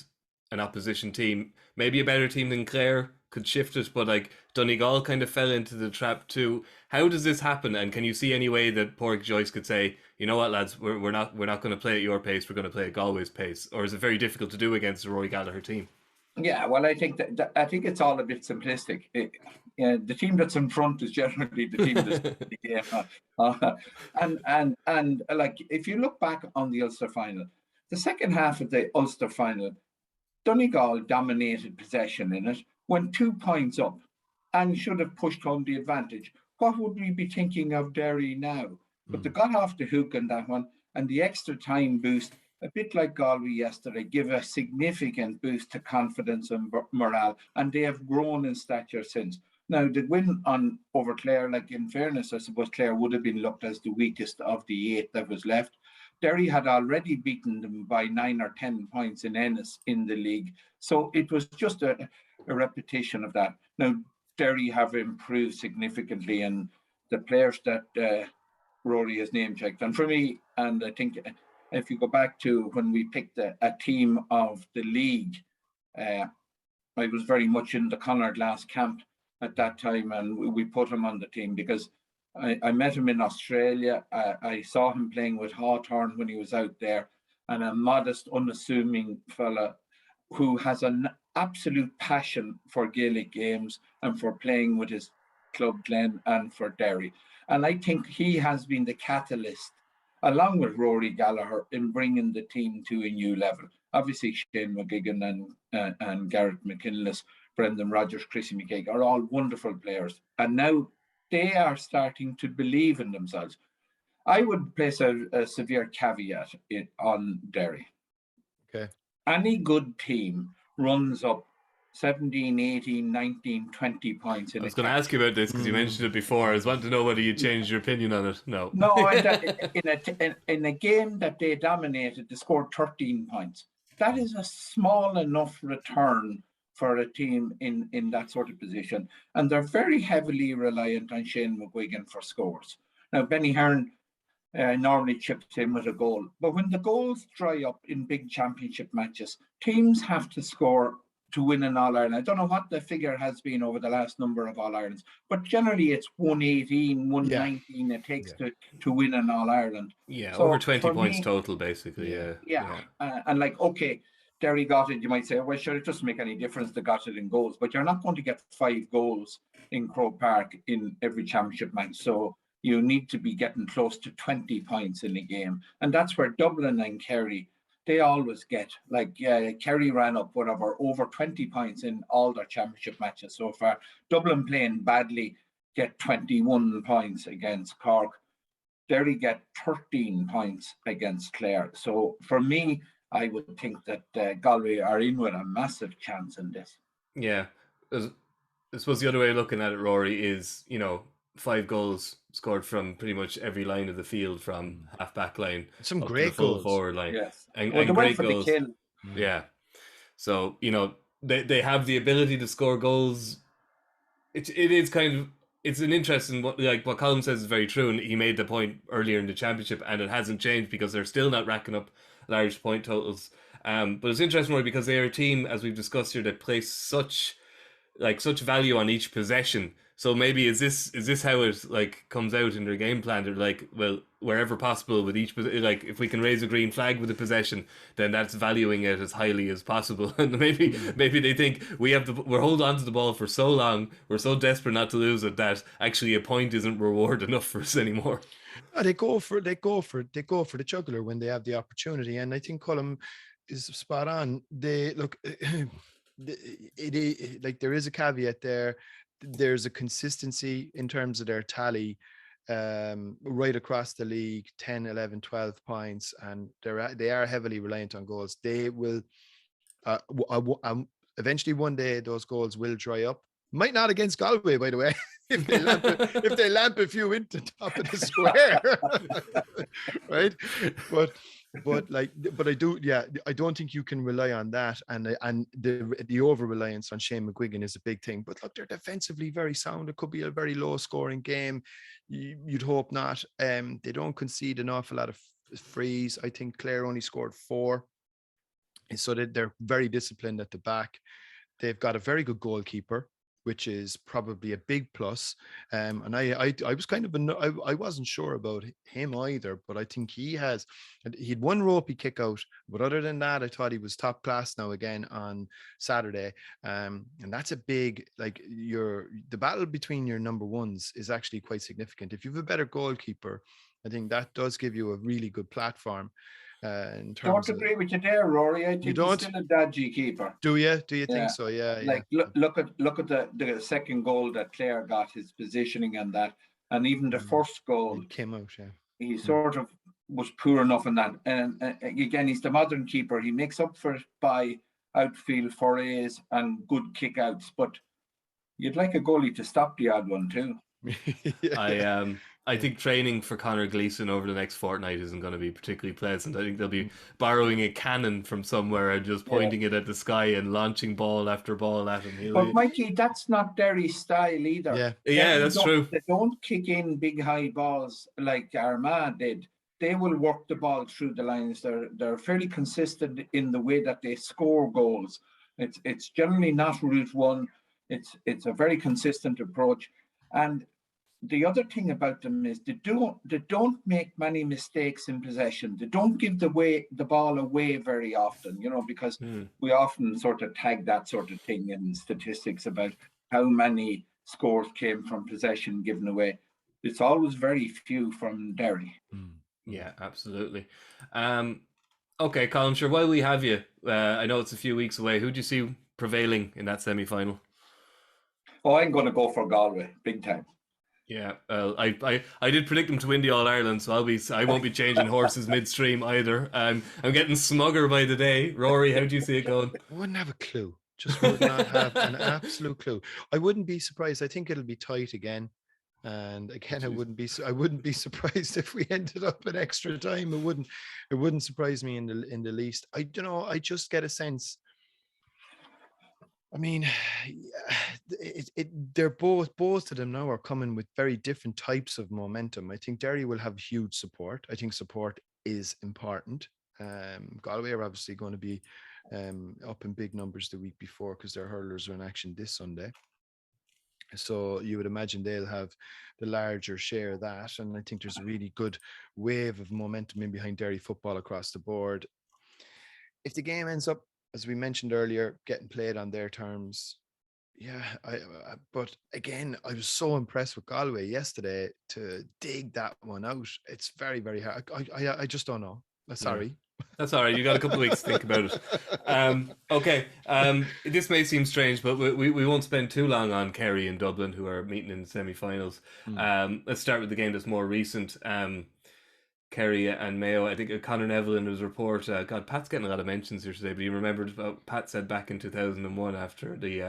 an opposition team, maybe a better team than Clare, could shift it, but like Donegal kind of fell into the trap too. How does this happen? And can you see any way that Pádraig Joyce could say, you know what, lads, we're not going to play at your pace, we're going to play at Galway's pace? Or is it very difficult to do against the Rory Gallagher team? Yeah, well, I think I think it's all a bit simplistic. The team that's in front is generally the team that's the game. And like if you look back on the Ulster final, the second half of the Ulster final, Donegal dominated possession in it, went 2 points up, and should have pushed home the advantage. What would we be thinking of Derry now? But they got off the hook on that one, and the extra time boost, a bit like Galway yesterday, give a significant boost to confidence and morale, and they have grown in stature since. Now, the win over Clare, like in fairness, I suppose Clare would have been looked as the weakest of the 8 that was left. Derry had already beaten them by 9 or 10 points in Ennis in the league. So it was just a repetition of that. Now, Derry have improved significantly, and the players that Rory has name-checked. And for me, and I think if you go back to when we picked a team of the league, I was very much in the Conor Glass camp at that time, and we put him on the team because I met him in Australia. I saw him playing with Hawthorn when he was out there, and a modest, unassuming fella who has an absolute passion for Gaelic games and for playing with his club Glen and for Derry. And I think he has been the catalyst, along with Rory Gallagher, in bringing the team to a new level. Obviously, Shane McGuigan and Garrett McKinless, Brendan Rodgers, Chrissy McCaig are all wonderful players. And now they are starting to believe in themselves. I would place a severe caveat on Derry. Okay. Any good team runs up 17, 18, 19, 20 points. I was going to ask you about this because you mentioned it before. I was wanting to know whether you changed your opinion on it. No. In a game that they dominated, they scored 13 points. That is a small enough return for a team in that sort of position. And they're very heavily reliant on Shane McGuigan for scores. Now, Benny Hearn normally chips in with a goal. But when the goals dry up in big championship matches, teams have to score to win an All-Ireland. I don't know what the figure has been over the last number of All-Irelands, but generally it's 118, 119 it takes to win an All-Ireland. Yeah, so over 20 points total, basically. Yeah. And like, okay, Derry got it. You might say, well, sure, it doesn't make any difference. They got it in goals, but you're not going to get 5 goals in Croke Park in every championship match. So you need to be getting close to 20 points in a game. And that's where Dublin and Kerry, they always get, like Kerry ran up over 20 points in all their championship matches so far. Dublin playing badly get 21 points against Cork. Derry get 13 points against Clare. So for me, I would think that Galway are in with a massive chance in this. Yeah. I suppose the other way of looking at it, Rory, is, 5 goals scored from pretty much every line of the field, from half-back line, some up great to the full goals. forward line. Yes. And great goals. The kill. Yeah. So, they have the ability to score goals. It is kind of, it's an interesting, what Colm says is very true, and he made the point earlier in the championship, and it hasn't changed because they're still not racking up large point totals. But it's interesting, Roy, because they are a team, as we've discussed here, that place such value on each possession. So maybe is this how it like comes out in their game plan? They're like, well, wherever possible with each, like if we can raise a green flag with a possession, then that's valuing it as highly as possible. And maybe they think we're holding on to the ball for so long, we're so desperate not to lose it that actually a point isn't reward enough for us anymore. They go for the jugular when they have the opportunity, and I think Colm is spot on. They look. Like there is a caveat there. There's a consistency in terms of their tally right across the league, 10, 11, 12 points, and they are heavily reliant on goals. They will eventually one day those goals will dry up. Might not against Galway, by the way, if they lamp a few into top of the square, right? But I don't think you can rely on that, and the over reliance on Shane McGuigan is a big thing. But look, they're defensively very sound. It could be a very low scoring game. You'd hope not. They don't concede an awful lot of frees. I think Clare only scored 4, so they're very disciplined at the back. They've got a very good goalkeeper, which is probably a big plus. And I was kind of, I wasn't sure about him either, but I think he'd one ropey kick out. But other than that, I thought he was top class now again on Saturday. And that's a big, like the battle between your number ones is actually quite significant. If you have a better goalkeeper, I think that does give you a really good platform. In terms don't agree with you there, Rory. I think he's still a dodgy keeper. Do you think so? Yeah. Like look at the second goal that Clare got, his positioning and that, and even the first goal it came out. Yeah, he sort of was poor enough in that. And again, he's the modern keeper. He makes up for it by outfield forays and good kick-outs. But you'd like a goalie to stop the odd one too. I think training for Conor Gleeson over the next fortnight isn't going to be particularly pleasant. I think they'll be borrowing a cannon from somewhere and just pointing it at the sky and launching ball after ball at him. But Mikey, that's not Derry's style either. Yeah, that's true. They don't kick in big high balls like Armagh did. They will work the ball through the lines. They're fairly consistent in the way that they score goals. It's generally not route one. It's a very consistent approach. And the other thing about them is they don't make many mistakes in possession. They don't give the ball away very often, because we often sort of tag that sort of thing in statistics about how many scores came from possession given away. It's always very few from Derry. Yeah, absolutely. Okay, Colm, sure, while we have you, I know it's a few weeks away. Who do you see prevailing in that semi-final? Oh, I'm going to go for Galway, big time. Yeah, I did predict them to win the All-Ireland, so I won't be changing horses midstream either. I'm getting smugger by the day. Rory, how do you see it going? I wouldn't have a clue. Just would not have an absolute clue. I wouldn't be surprised. I think it'll be tight again. And again, I wouldn't be surprised if we ended up in extra time. It wouldn't surprise me in the least. I don't know. I just get a sense. I mean, they're both of them now are coming with very different types of momentum. I think Derry will have huge support. I think support is important. Galway are obviously going to be up in big numbers the week before because their hurlers are in action this Sunday. So you would imagine they'll have the larger share of that. And I think there's a really good wave of momentum in behind Derry football across the board. If the game ends up, as we mentioned earlier, getting played on their terms, but again, I was so impressed with Galway yesterday to dig that one out. It's very, very hard. I just don't know. Sorry. That's all right. You got a couple of weeks to think about it. Okay. This may seem strange, but we won't spend too long on Kerry and Dublin, who are meeting in the semi-finals. Let's start with the game that's more recent. Kerry and Mayo. I think Conor Neville in his report. God, Pat's getting a lot of mentions here today, but he remembered what Pat said back in 2001 after the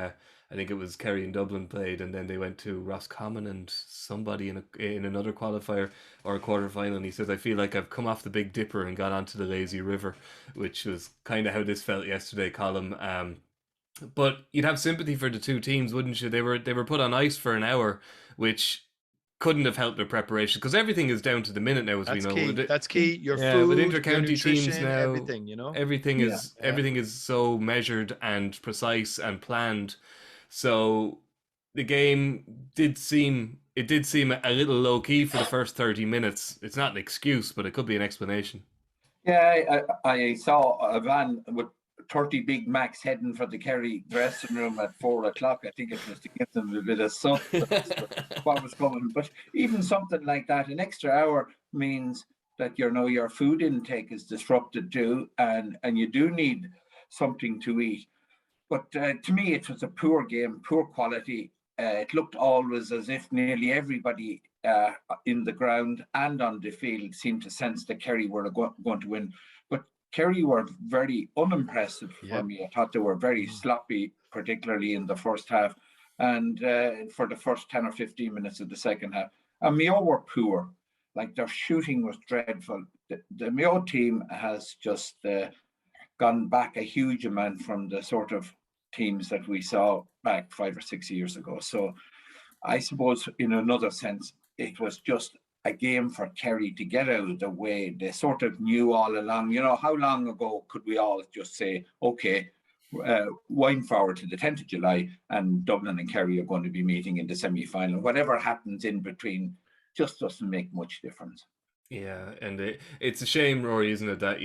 I think it was Kerry and Dublin played, and then they went to Roscommon and somebody in another qualifier or a quarter final. And he says, "I feel like I've come off the Big Dipper and gone onto the lazy river," which was kind of how this felt yesterday, Colm. But you'd have sympathy for the two teams, wouldn't you? They were put on ice for an hour, which couldn't have helped their preparation, because everything is down to the minute now, as we know. Key. That's key. Your yeah, food, with your inter-county teams now, everything, you know, everything is so measured and precise and planned. So the game did seem a little low key for the first 30 minutes. It's not an excuse, but it could be an explanation. Yeah, I saw a van with 30 Big Macs heading for the Kerry dressing room at 4 o'clock. I think it was to give them a bit of substance what was coming. But even something like that, an extra hour means that your food intake is disrupted too, and you do need something to eat. But to me, it was a poor game, poor quality. It looked always as if nearly everybody in the ground and on the field seemed to sense that Kerry were going to win. But Kerry were very unimpressive for me. I thought they were very sloppy, particularly in the first half, and for the first 10 or 15 minutes of the second half. And Mayo were poor. Like, their shooting was dreadful. The Mayo team has just gone back a huge amount from the sort of teams that we saw back 5 or 6 years ago. So I suppose in another sense, it was just a game for Kerry to get out of the way. They sort of knew all along, how long ago could we all just say, okay, wind forward to the 10th of July and Dublin and Kerry are going to be meeting in the semi-final. Whatever happens in between just doesn't make much difference. Yeah, and it's a shame, Rory, isn't it, that,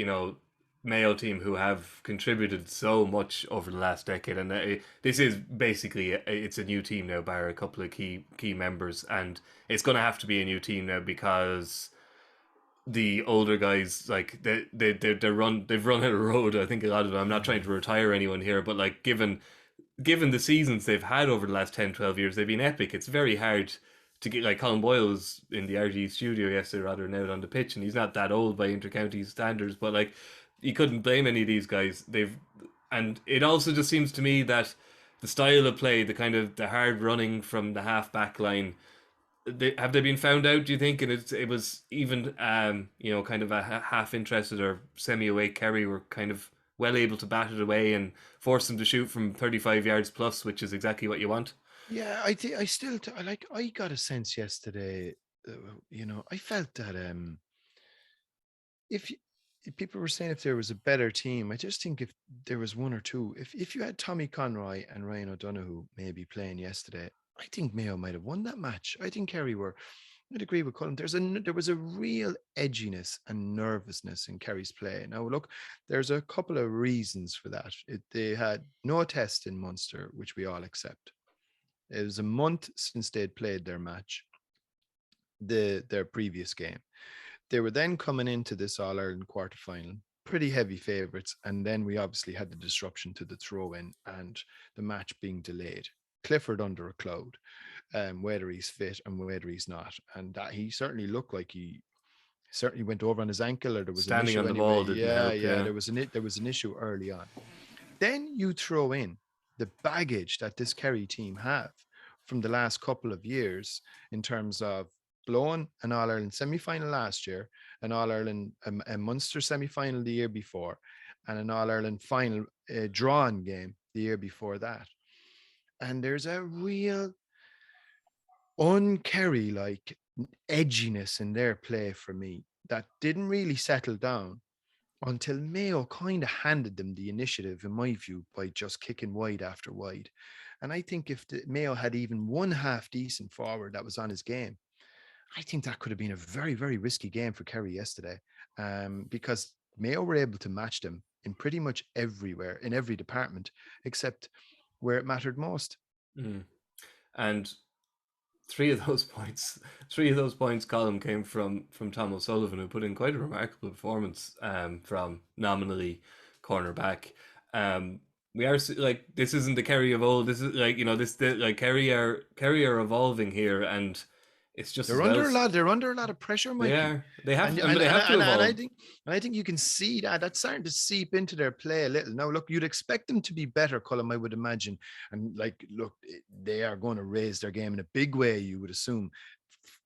Mayo team who have contributed so much over the last decade, and this is basically it's a new team now, bar a couple of key members, and it's going to have to be a new team now because the older guys, like they've run out of road. I think a lot of them. I'm not trying to retire anyone here, but like given the seasons they've had over the last 10-12 years, they've been epic. It's very hard to get, like, Colm Boyle was in the RTÉ studio yesterday rather than out on the pitch, and he's not that old by inter-county standards, but like, you couldn't blame any of these guys. And it also just seems to me that the style of play, the hard running from the half back line, have they been found out, do you think? And it was even kind of a half interested or semi awake Kerry were kind of well able to bat it away and force them to shoot from 35 yards plus, which is exactly what you want. Yeah, I think I got a sense yesterday. I felt that if people were saying if there was a better team, I just think if there was one or two, if you had Tommy Conroy and Ryan O'Donoghue maybe playing yesterday, I think Mayo might have won that match. I think Kerry I'd agree with Colm. There was a real edginess and nervousness in Kerry's play. Now, look, there's a couple of reasons for that. They had no test in Munster, which we all accept. It was a month since they'd played their match, their previous game. They were then coming into this All-Ireland quarterfinal, pretty heavy favourites, and then we obviously had the disruption to the throw-in and the match being delayed. Clifford under a cloud, whether he's fit and whether he's not, and that he certainly looked like he certainly went over on his ankle, or there was standing an issue on the ball. Yeah. There was an issue early on. Then you throw in the baggage that this Kerry team have from the last couple of years in terms of blowing an All-Ireland semi-final last year, an All-Ireland a Munster semi-final the year before, and an All-Ireland final drawn game the year before that. And there's a real un-Kerry-like edginess in their play for me that didn't really settle down until Mayo kind of handed them the initiative, in my view, by just kicking wide after wide. And I think if Mayo had even one half decent forward that was on his game, I think that could have been a very, very risky game for Kerry yesterday, because Mayo were able to match them in pretty much everywhere, in every department, except where it mattered most. And three of those points, Colm, came from Tom O'Sullivan, who put in quite a remarkable performance from nominally cornerback. We are like, this isn't the Kerry of old. This is like, Kerry are evolving here, and it's just they're under a lot of pressure, Mikey. They have to evolve. And I think you can see that's starting to seep into their play a little. Now, look, you'd expect them to be better, Colm, I would imagine. And look, they are going to raise their game in a big way, you would assume,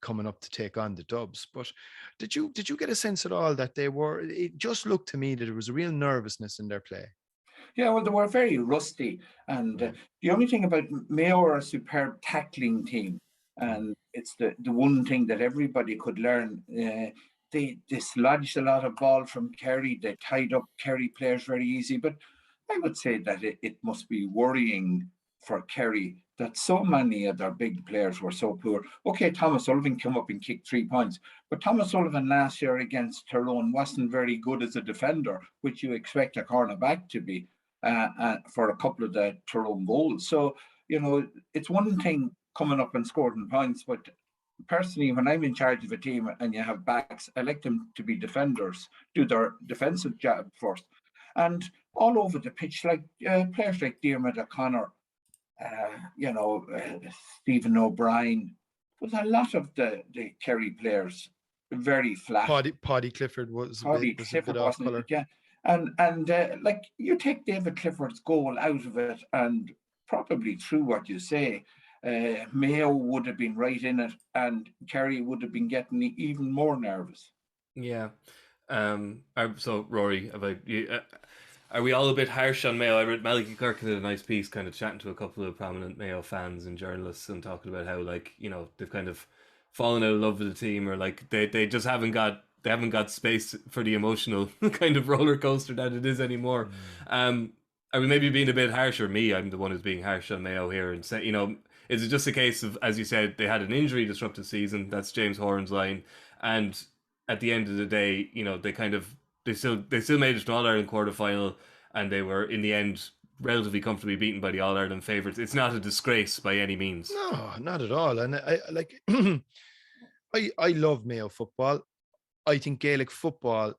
coming up to take on the Dubs. But did you get a sense at all that it just looked to me that there was a real nervousness in their play? Yeah, well, they were very rusty. And the only thing about Mayo are a superb tackling team. And it's the one thing that everybody could learn. They dislodged a lot of ball from Kerry. They tied up Kerry players very easy. But I would say that it must be worrying for Kerry that so many of their big players were so poor. Okay, Thomas Sullivan came up and kicked 3 points, but Thomas Sullivan last year against Tyrone wasn't very good as a defender, which you expect a cornerback to be for a couple of the Tyrone goals. So, it's one thing coming up and scoring points, but personally, when I'm in charge of a team and you have backs, I like them to be defenders, do their defensive job first. And all over the pitch, like players like Diarmuid O'Connor, Stephen O'Brien, was a lot of the Kerry players very flat. Paddy Clifford was a bit off colour. Yeah, and like you take David Clifford's goal out of it, and probably true what you say, Mayo would have been right in it, and Kerry would have been getting even more nervous. Yeah. So Rory, are we all a bit harsh on Mayo? I read Malachy Kirk did a nice piece, kind of chatting to a couple of prominent Mayo fans and journalists, and talking about how, like, they've kind of fallen out of love with the team, or like they just haven't got space for the emotional kind of roller coaster that it is anymore. Are we maybe being a bit harsh, or me? I'm the one who's being harsh on Mayo here, and say, is it just a case of, as you said, they had an injury disrupted season? That's James Horan's line, and at the end of the day, they still made it to All-Ireland quarter-final, and they were, in the end, relatively comfortably beaten by the All-Ireland favourites. It's not a disgrace by any means. No, not at all. And I like, I love Mayo football. I think Gaelic football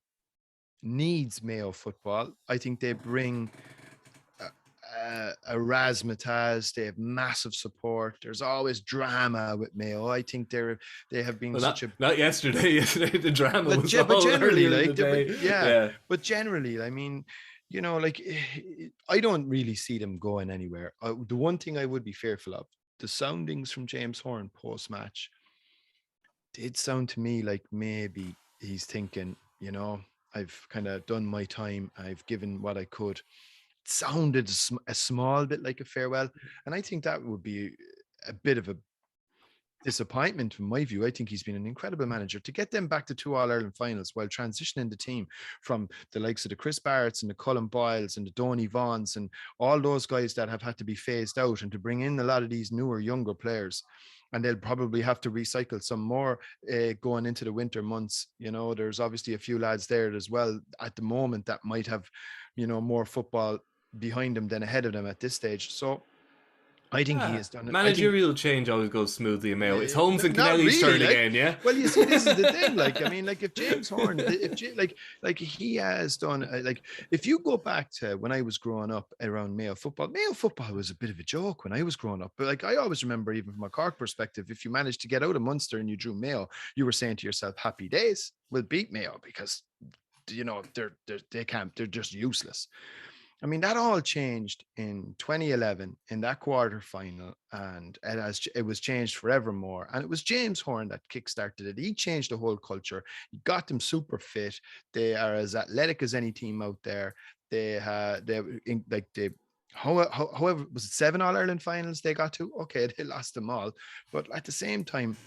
needs Mayo football. I think they bring a razzmatazz. They have massive support. There's always drama with Mayo. I think they have been not yesterday. Yesterday the drama was but generally, like, but generally, I mean, like, I don't really see them going anywhere. The one thing I would be fearful of, the soundings from James Horan post match did sound to me like maybe he's thinking, I've kind of done my time. I've given what I could. It sounded a small bit like a farewell. And I think that would be a bit of a disappointment from my view. I think he's been an incredible manager to get them back to 2 All-Ireland finals while transitioning the team from the likes of the Chris Barretts and the Colm Boyles and the Donny Vaughns and all those guys that have had to be phased out, and to bring in a lot of these newer, younger players. And they'll probably have to recycle some more going into the winter months. There's obviously a few lads there as well at the moment that might have, more football behind them than ahead of them at this stage. So I think he has done it. Managerial change always goes smoothly in Mayo. It's Holmes and Kennelly's turn again, yeah? Well, you see, this is the thing. Like, I mean, like, if James Horan, like he has done, like, if you go back to when I was growing up around Mayo football was a bit of a joke when I was growing up. But, like, I always remember, even from a Cork perspective, if you managed to get out of Munster and you drew Mayo, you were saying to yourself, happy days, we'll beat Mayo, because, they're just useless. I mean, that all changed in 2011 in that quarter final, and it was changed forevermore. And it was James Horan that kickstarted it. He changed the whole culture. He got them super fit. They are as athletic as any team out there. However, was it 7 All-Ireland finals they got to? Okay, they lost them all. But at the same time,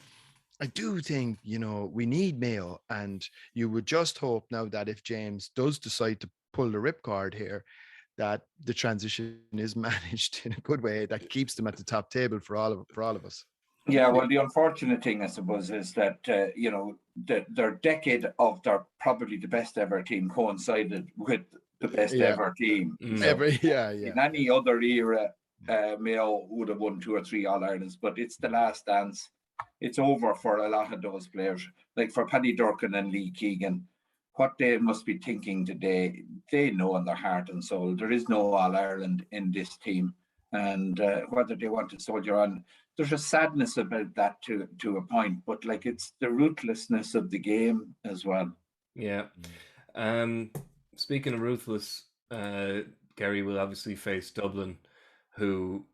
I do think, we need Mayo, and you would just hope now that if James does decide to pull the ripcord here, that the transition is managed in a good way that keeps them at the top table for all of us. Yeah, well, the unfortunate thing, I suppose, is that their decade of their probably the best ever team coincided with the best ever team. So in any other era, Mayo would have won 2 or 3 All-Irelands, but it's the last dance. It's over for a lot of those players, like for Paddy Durcan and Lee Keegan. What they must be thinking today, they know in their heart and soul there is no All-Ireland in this team, and whether they want to soldier on, there's a sadness about that to a point, but like, it's the ruthlessness of the game as well. Yeah. Speaking of ruthless, Kerry will obviously face Dublin, who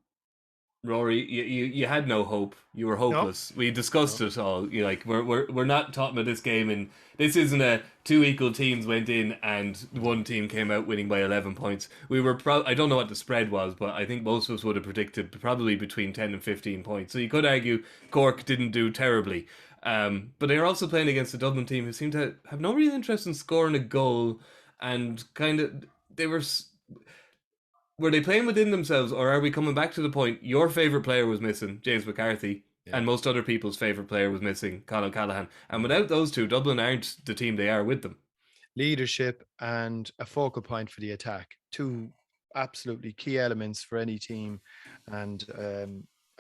Rory, you had no hope. You were hopeless. We discussed it all. You like we're not talking about this game, and this isn't a two equal teams went in and one team came out winning by 11 points. We were I don't know what the spread was, but I think most of us would have predicted probably between 10 and 15 points. So you could argue Cork didn't do terribly. But they're also playing against a Dublin team who seem to have no real interest in scoring a goal, and kind of were they playing within themselves, or are we coming back to the point your favourite player was missing, James McCarthy, and most other people's favourite player was missing, Colm O'Callaghan, and without those two, Dublin aren't the team they are with them. Leadership and a focal point for the attack, two absolutely key elements for any team. And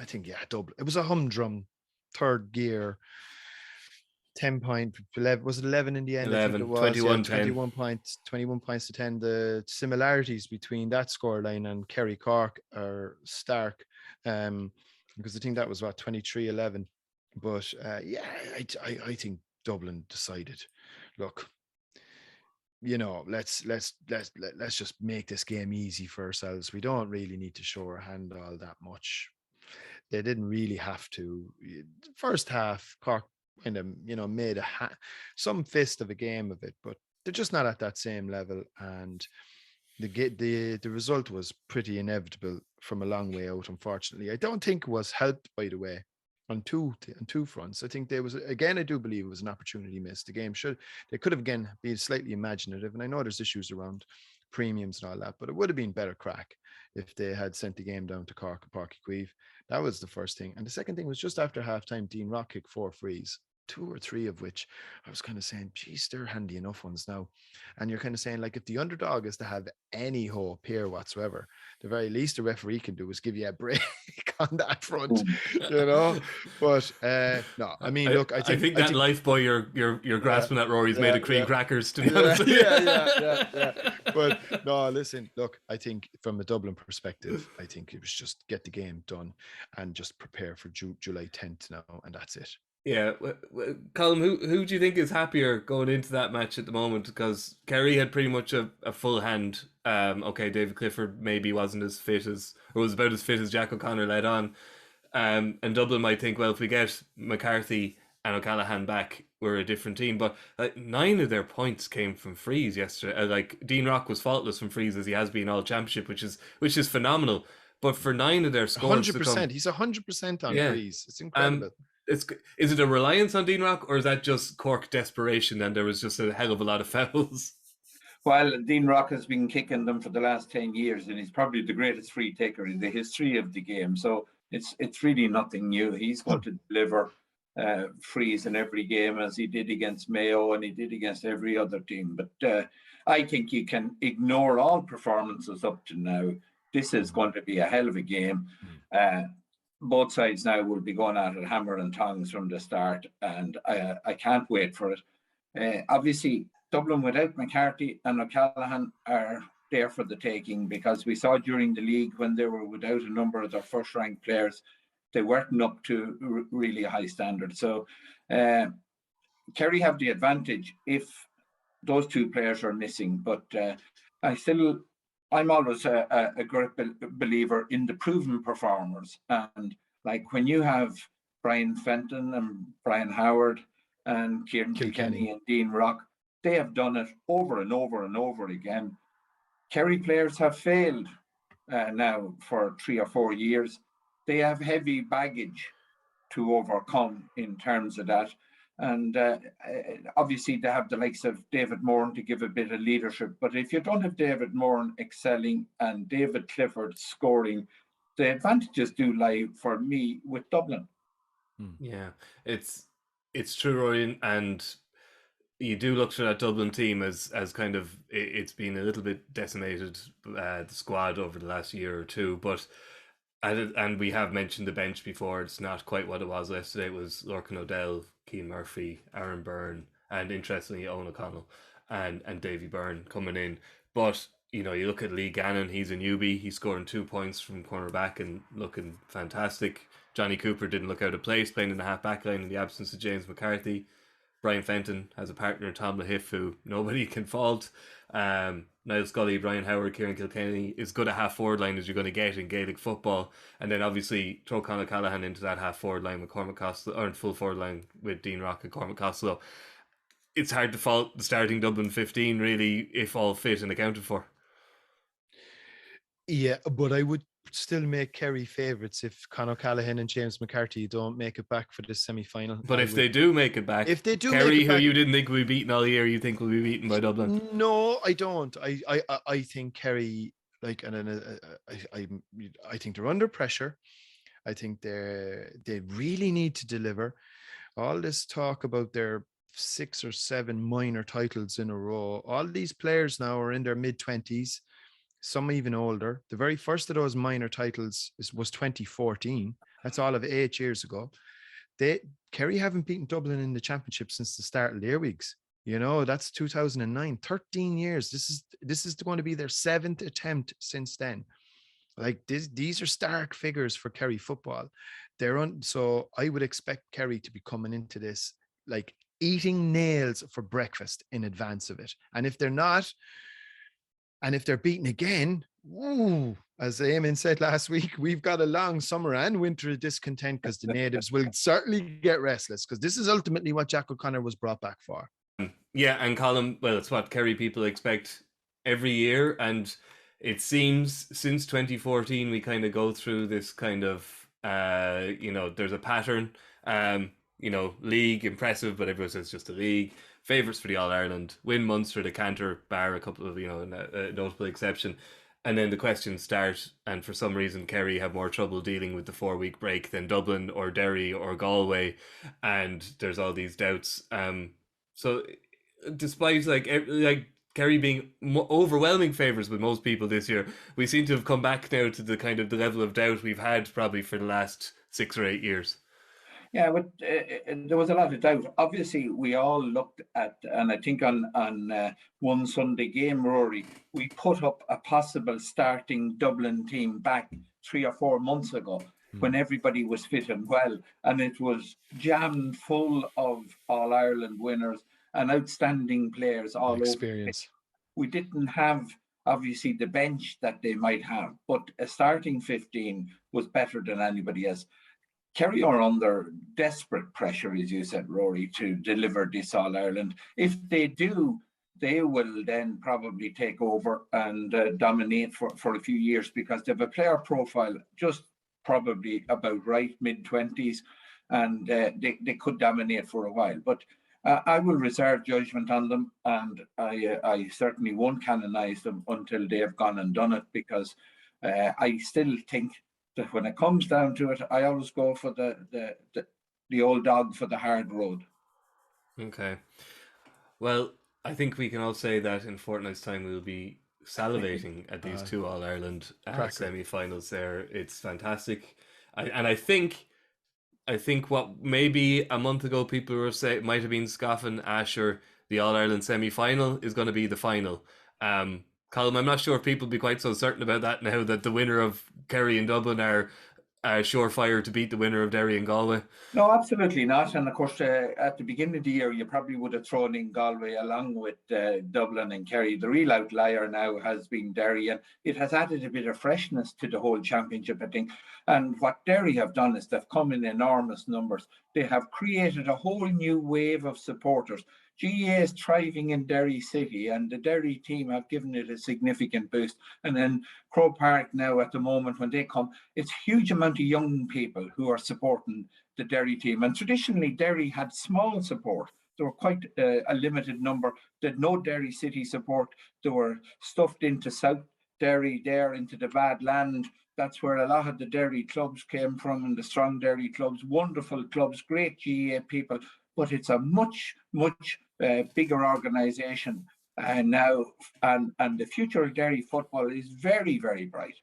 I think, Dublin, it was a humdrum third gear. 10 point, 11, was it 11 in the end? 11, I think it was. 21, 21 points, 21 points to 10. The similarities between that scoreline and Kerry Cork are stark, because I think that was 23-11. But I think Dublin decided, look, let's just make this game easy for ourselves. We don't really need to show our hand all that much. They didn't really have to. First half, Cork kind of made some fist of a game of it, but they're just not at that same level, and the result was pretty inevitable from a long way out. Unfortunately, I don't think it was helped, by the way, on two fronts. I think there was, again, I do believe it was an opportunity missed. The game they could have again been slightly imaginative, and I know there's issues around premiums and all that, but it would have been better crack if they had sent the game down to Cork and Páirc Uí Chaoimh. That was the first thing. And the second thing was just after halftime, Dean Rock kicked 4 frees, 2 or 3 of which I was kind of saying, geez, they're handy enough ones now. And you're kind of saying, like, if the underdog is to have any hope here whatsoever, the very least the referee can do is give you a break on that front, But no, I mean, look, I think that life boy you're grasping at, Rory's made of cream crackers, to be honest. Yeah. But no, listen, look, I think from a Dublin perspective, I think it was just get the game done and just prepare for July 10th now, and that's it. Yeah, Colm, who do you think is happier going into that match at the moment? Because Kerry had pretty much a full hand. Okay, David Clifford maybe wasn't as fit or was about as fit as Jack O'Connor led on. And Dublin might think, well, if we get McCarthy and O'Callaghan back, we're a different team. But 9 of their points came from frees yesterday. Dean Rock was faultless from frees, as he has been all championship, which is phenomenal. But for 9 of their scores, 100%, he's 100% on frees. It's incredible. Is it a reliance on Dean Rock, or is that just Cork desperation and there was just a hell of a lot of fouls? Well, Dean Rock has been kicking them for the last 10 years, and he's probably the greatest free taker in the history of the game. So it's really nothing new. He's going to deliver frees in every game, as he did against Mayo and he did against every other team. But I think you can ignore all performances up to now. This is going to be a hell of a game. Both sides now will be going at it hammer and tongs from the start, and I can't wait for it. Obviously, Dublin without McCarthy and O'Callaghan are there for the taking, because we saw during the league when they were without a number of their first-ranked players, they weren't up to really a high standard. So Kerry have the advantage if those 2 players are missing, but I'm always a great believer in the proven performers. And like when you have Brian Fenton and Brian Howard and Kieran Kilkenny and Dean Rock, they have done it over and over and over again. Kerry players have failed now for 3 or 4 years. They have heavy baggage to overcome in terms of that. And obviously they have the likes of David Moran to give a bit of leadership. But if you don't have David Moran excelling and David Clifford scoring, the advantages do lie for me with Dublin. Yeah, it's true, Rory, and you do look for that Dublin team as kind of, it's been a little bit decimated, the squad over the last year or two, but and we have mentioned the bench before. It's not quite what it was yesterday. It was Lorcan O'Dell, Keane Murphy, Aaron Byrne, and interestingly Owen O'Connell and Davy Byrne coming in. But you look at Lee Gannon, he's a newbie. He's scoring 2 points from cornerback and looking fantastic. Johnny Cooper didn't look out of place, playing in the half back line in the absence of James McCarthy. Brian Fenton has a partner, Tom Lahiff, who nobody can fault. Niall Scully, Brian Howard, Kieran Kilkenny, as good a half-forward line as you're going to get in Gaelic football. And then obviously throw Conor Callaghan into that half-forward line with Cormac Costello, or full forward line with Dean Rock and Cormac Costello. It's hard to fault the starting Dublin 15, really, if all fit and accounted for. Yeah, but I would still make Kerry favourites if Conor Callaghan and James McCarthy don't make it back for the semi-final. But if they do make it back, Kerry, who you didn't think would be beaten all year, you think will be beaten by Dublin? No, I don't. I think Kerry, I think they're under pressure. I think they really need to deliver. All this talk about their 6 or 7 minor titles in a row. All these players now are in their mid-20s. Some even older. The very first of those minor titles was 2014. That's all of 8 years ago. Kerry haven't beaten Dublin in the championship since the start of the Earwigs. You know, that's 2009. 13 years. This is going to be their 7th attempt since then. Like these are stark figures for Kerry football. So I would expect Kerry to be coming into this like eating nails for breakfast in advance of it. And if they're not, and if they're beaten again, as Eamon said last week, we've got a long summer and winter of discontent because the natives will certainly get restless, because this is ultimately what Jack O'Connor was brought back for. Yeah, and Colm, well, it's what Kerry people expect every year. And it seems since 2014, we kind of go through this kind of, there's a pattern. League, impressive, but everyone says it's just a league. Favourites for the All-Ireland, win Munster, the Cantor, bar a couple of, a notable exception. And then the questions start, and for some reason Kerry have more trouble dealing with the 4-week break than Dublin or Derry or Galway, and there's all these doubts. So despite Kerry being overwhelming favourites with most people this year, we seem to have come back now to the kind of the level of doubt we've had probably for the last 6 or 8 years. Yeah, but there was a lot of doubt. Obviously, we all looked at, and I think on one Sunday game, Rory, we put up a possible starting Dublin team back 3 or 4 months ago when everybody was fit and well, and it was jammed full of All-Ireland winners and outstanding players all experience. Over. We didn't have, obviously, the bench that they might have, but a starting 15 was better than anybody else. Kerry are under desperate pressure, as you said, Rory, to deliver this All-Ireland. If they do, they will then probably take over and dominate for a few years, because they have a player profile just probably about right, mid-20s, and they could dominate for a while. But I will reserve judgment on them, and I certainly won't canonise them until they have gone and done it, because I still think that when it comes down to it, I always go for the old dog for the hard road. Okay. Well, I think we can all say that in a fortnight's time we'll be salivating at these 2 All-Ireland semi-finals there. It's fantastic. I think what maybe a month ago people were saying might have been scoffing, Asher, the All-Ireland semi-final is going to be the final. Colm, I'm not sure if people will be quite so certain about that now, that the winner of Kerry and Dublin are surefire to beat the winner of Derry and Galway. No, absolutely not. And of course, at the beginning of the year, you probably would have thrown in Galway along with Dublin and Kerry. The real outlier now has been Derry, and it has added a bit of freshness to the whole championship, I think. And what Derry have done is they've come in enormous numbers. They have created a whole new wave of supporters. GAA is thriving in Derry City, and the Derry team have given it a significant boost. And then Croke Park now, at the moment, when they come, it's a huge amount of young people who are supporting the Derry team. And traditionally, Derry had small support. There were quite a limited number. They had no Derry City support. They were stuffed into South Derry there, into the bad land. That's where a lot of the Derry clubs came from, and the strong Derry clubs, wonderful clubs, great GAA people. But it's a much, much bigger organisation now, and the future of Derry football is very, very bright.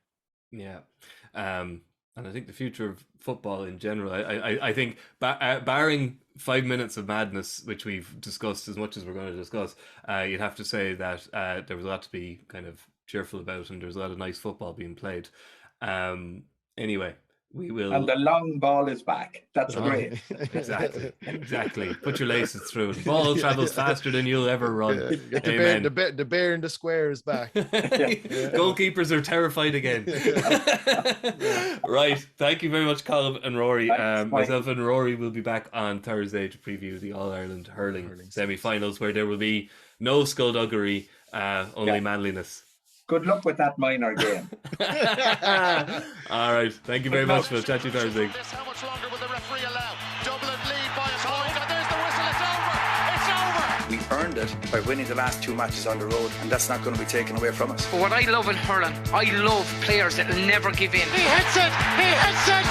Yeah, and I think the future of football in general, I think barring 5 minutes of madness, which we've discussed as much as we're going to discuss, you'd have to say that there was a lot to be kind of cheerful about, and there's a lot of nice football being played. Anyway, We will. And the long ball is back. That's great. Exactly. Put your laces through. The ball travels faster than you'll ever run. Get the bear in the square is back. Goalkeepers are terrified again. Right. Thank you very much, Colm and Rory. Myself and Rory will be back on Thursday to preview the All-Ireland hurling semi-finals, where there will be no skullduggery, only manliness. Good luck with that minor game. All right. Thank you very much. We'll chat to you Thursday. How much longer will the referee allow? Dublin lead by a point, and there's the whistle. It's over. It's over. We earned it by winning the last 2 matches on the road, and that's not going to be taken away from us. What I love in hurling, I love players that will never give in. He hits it. He hits it.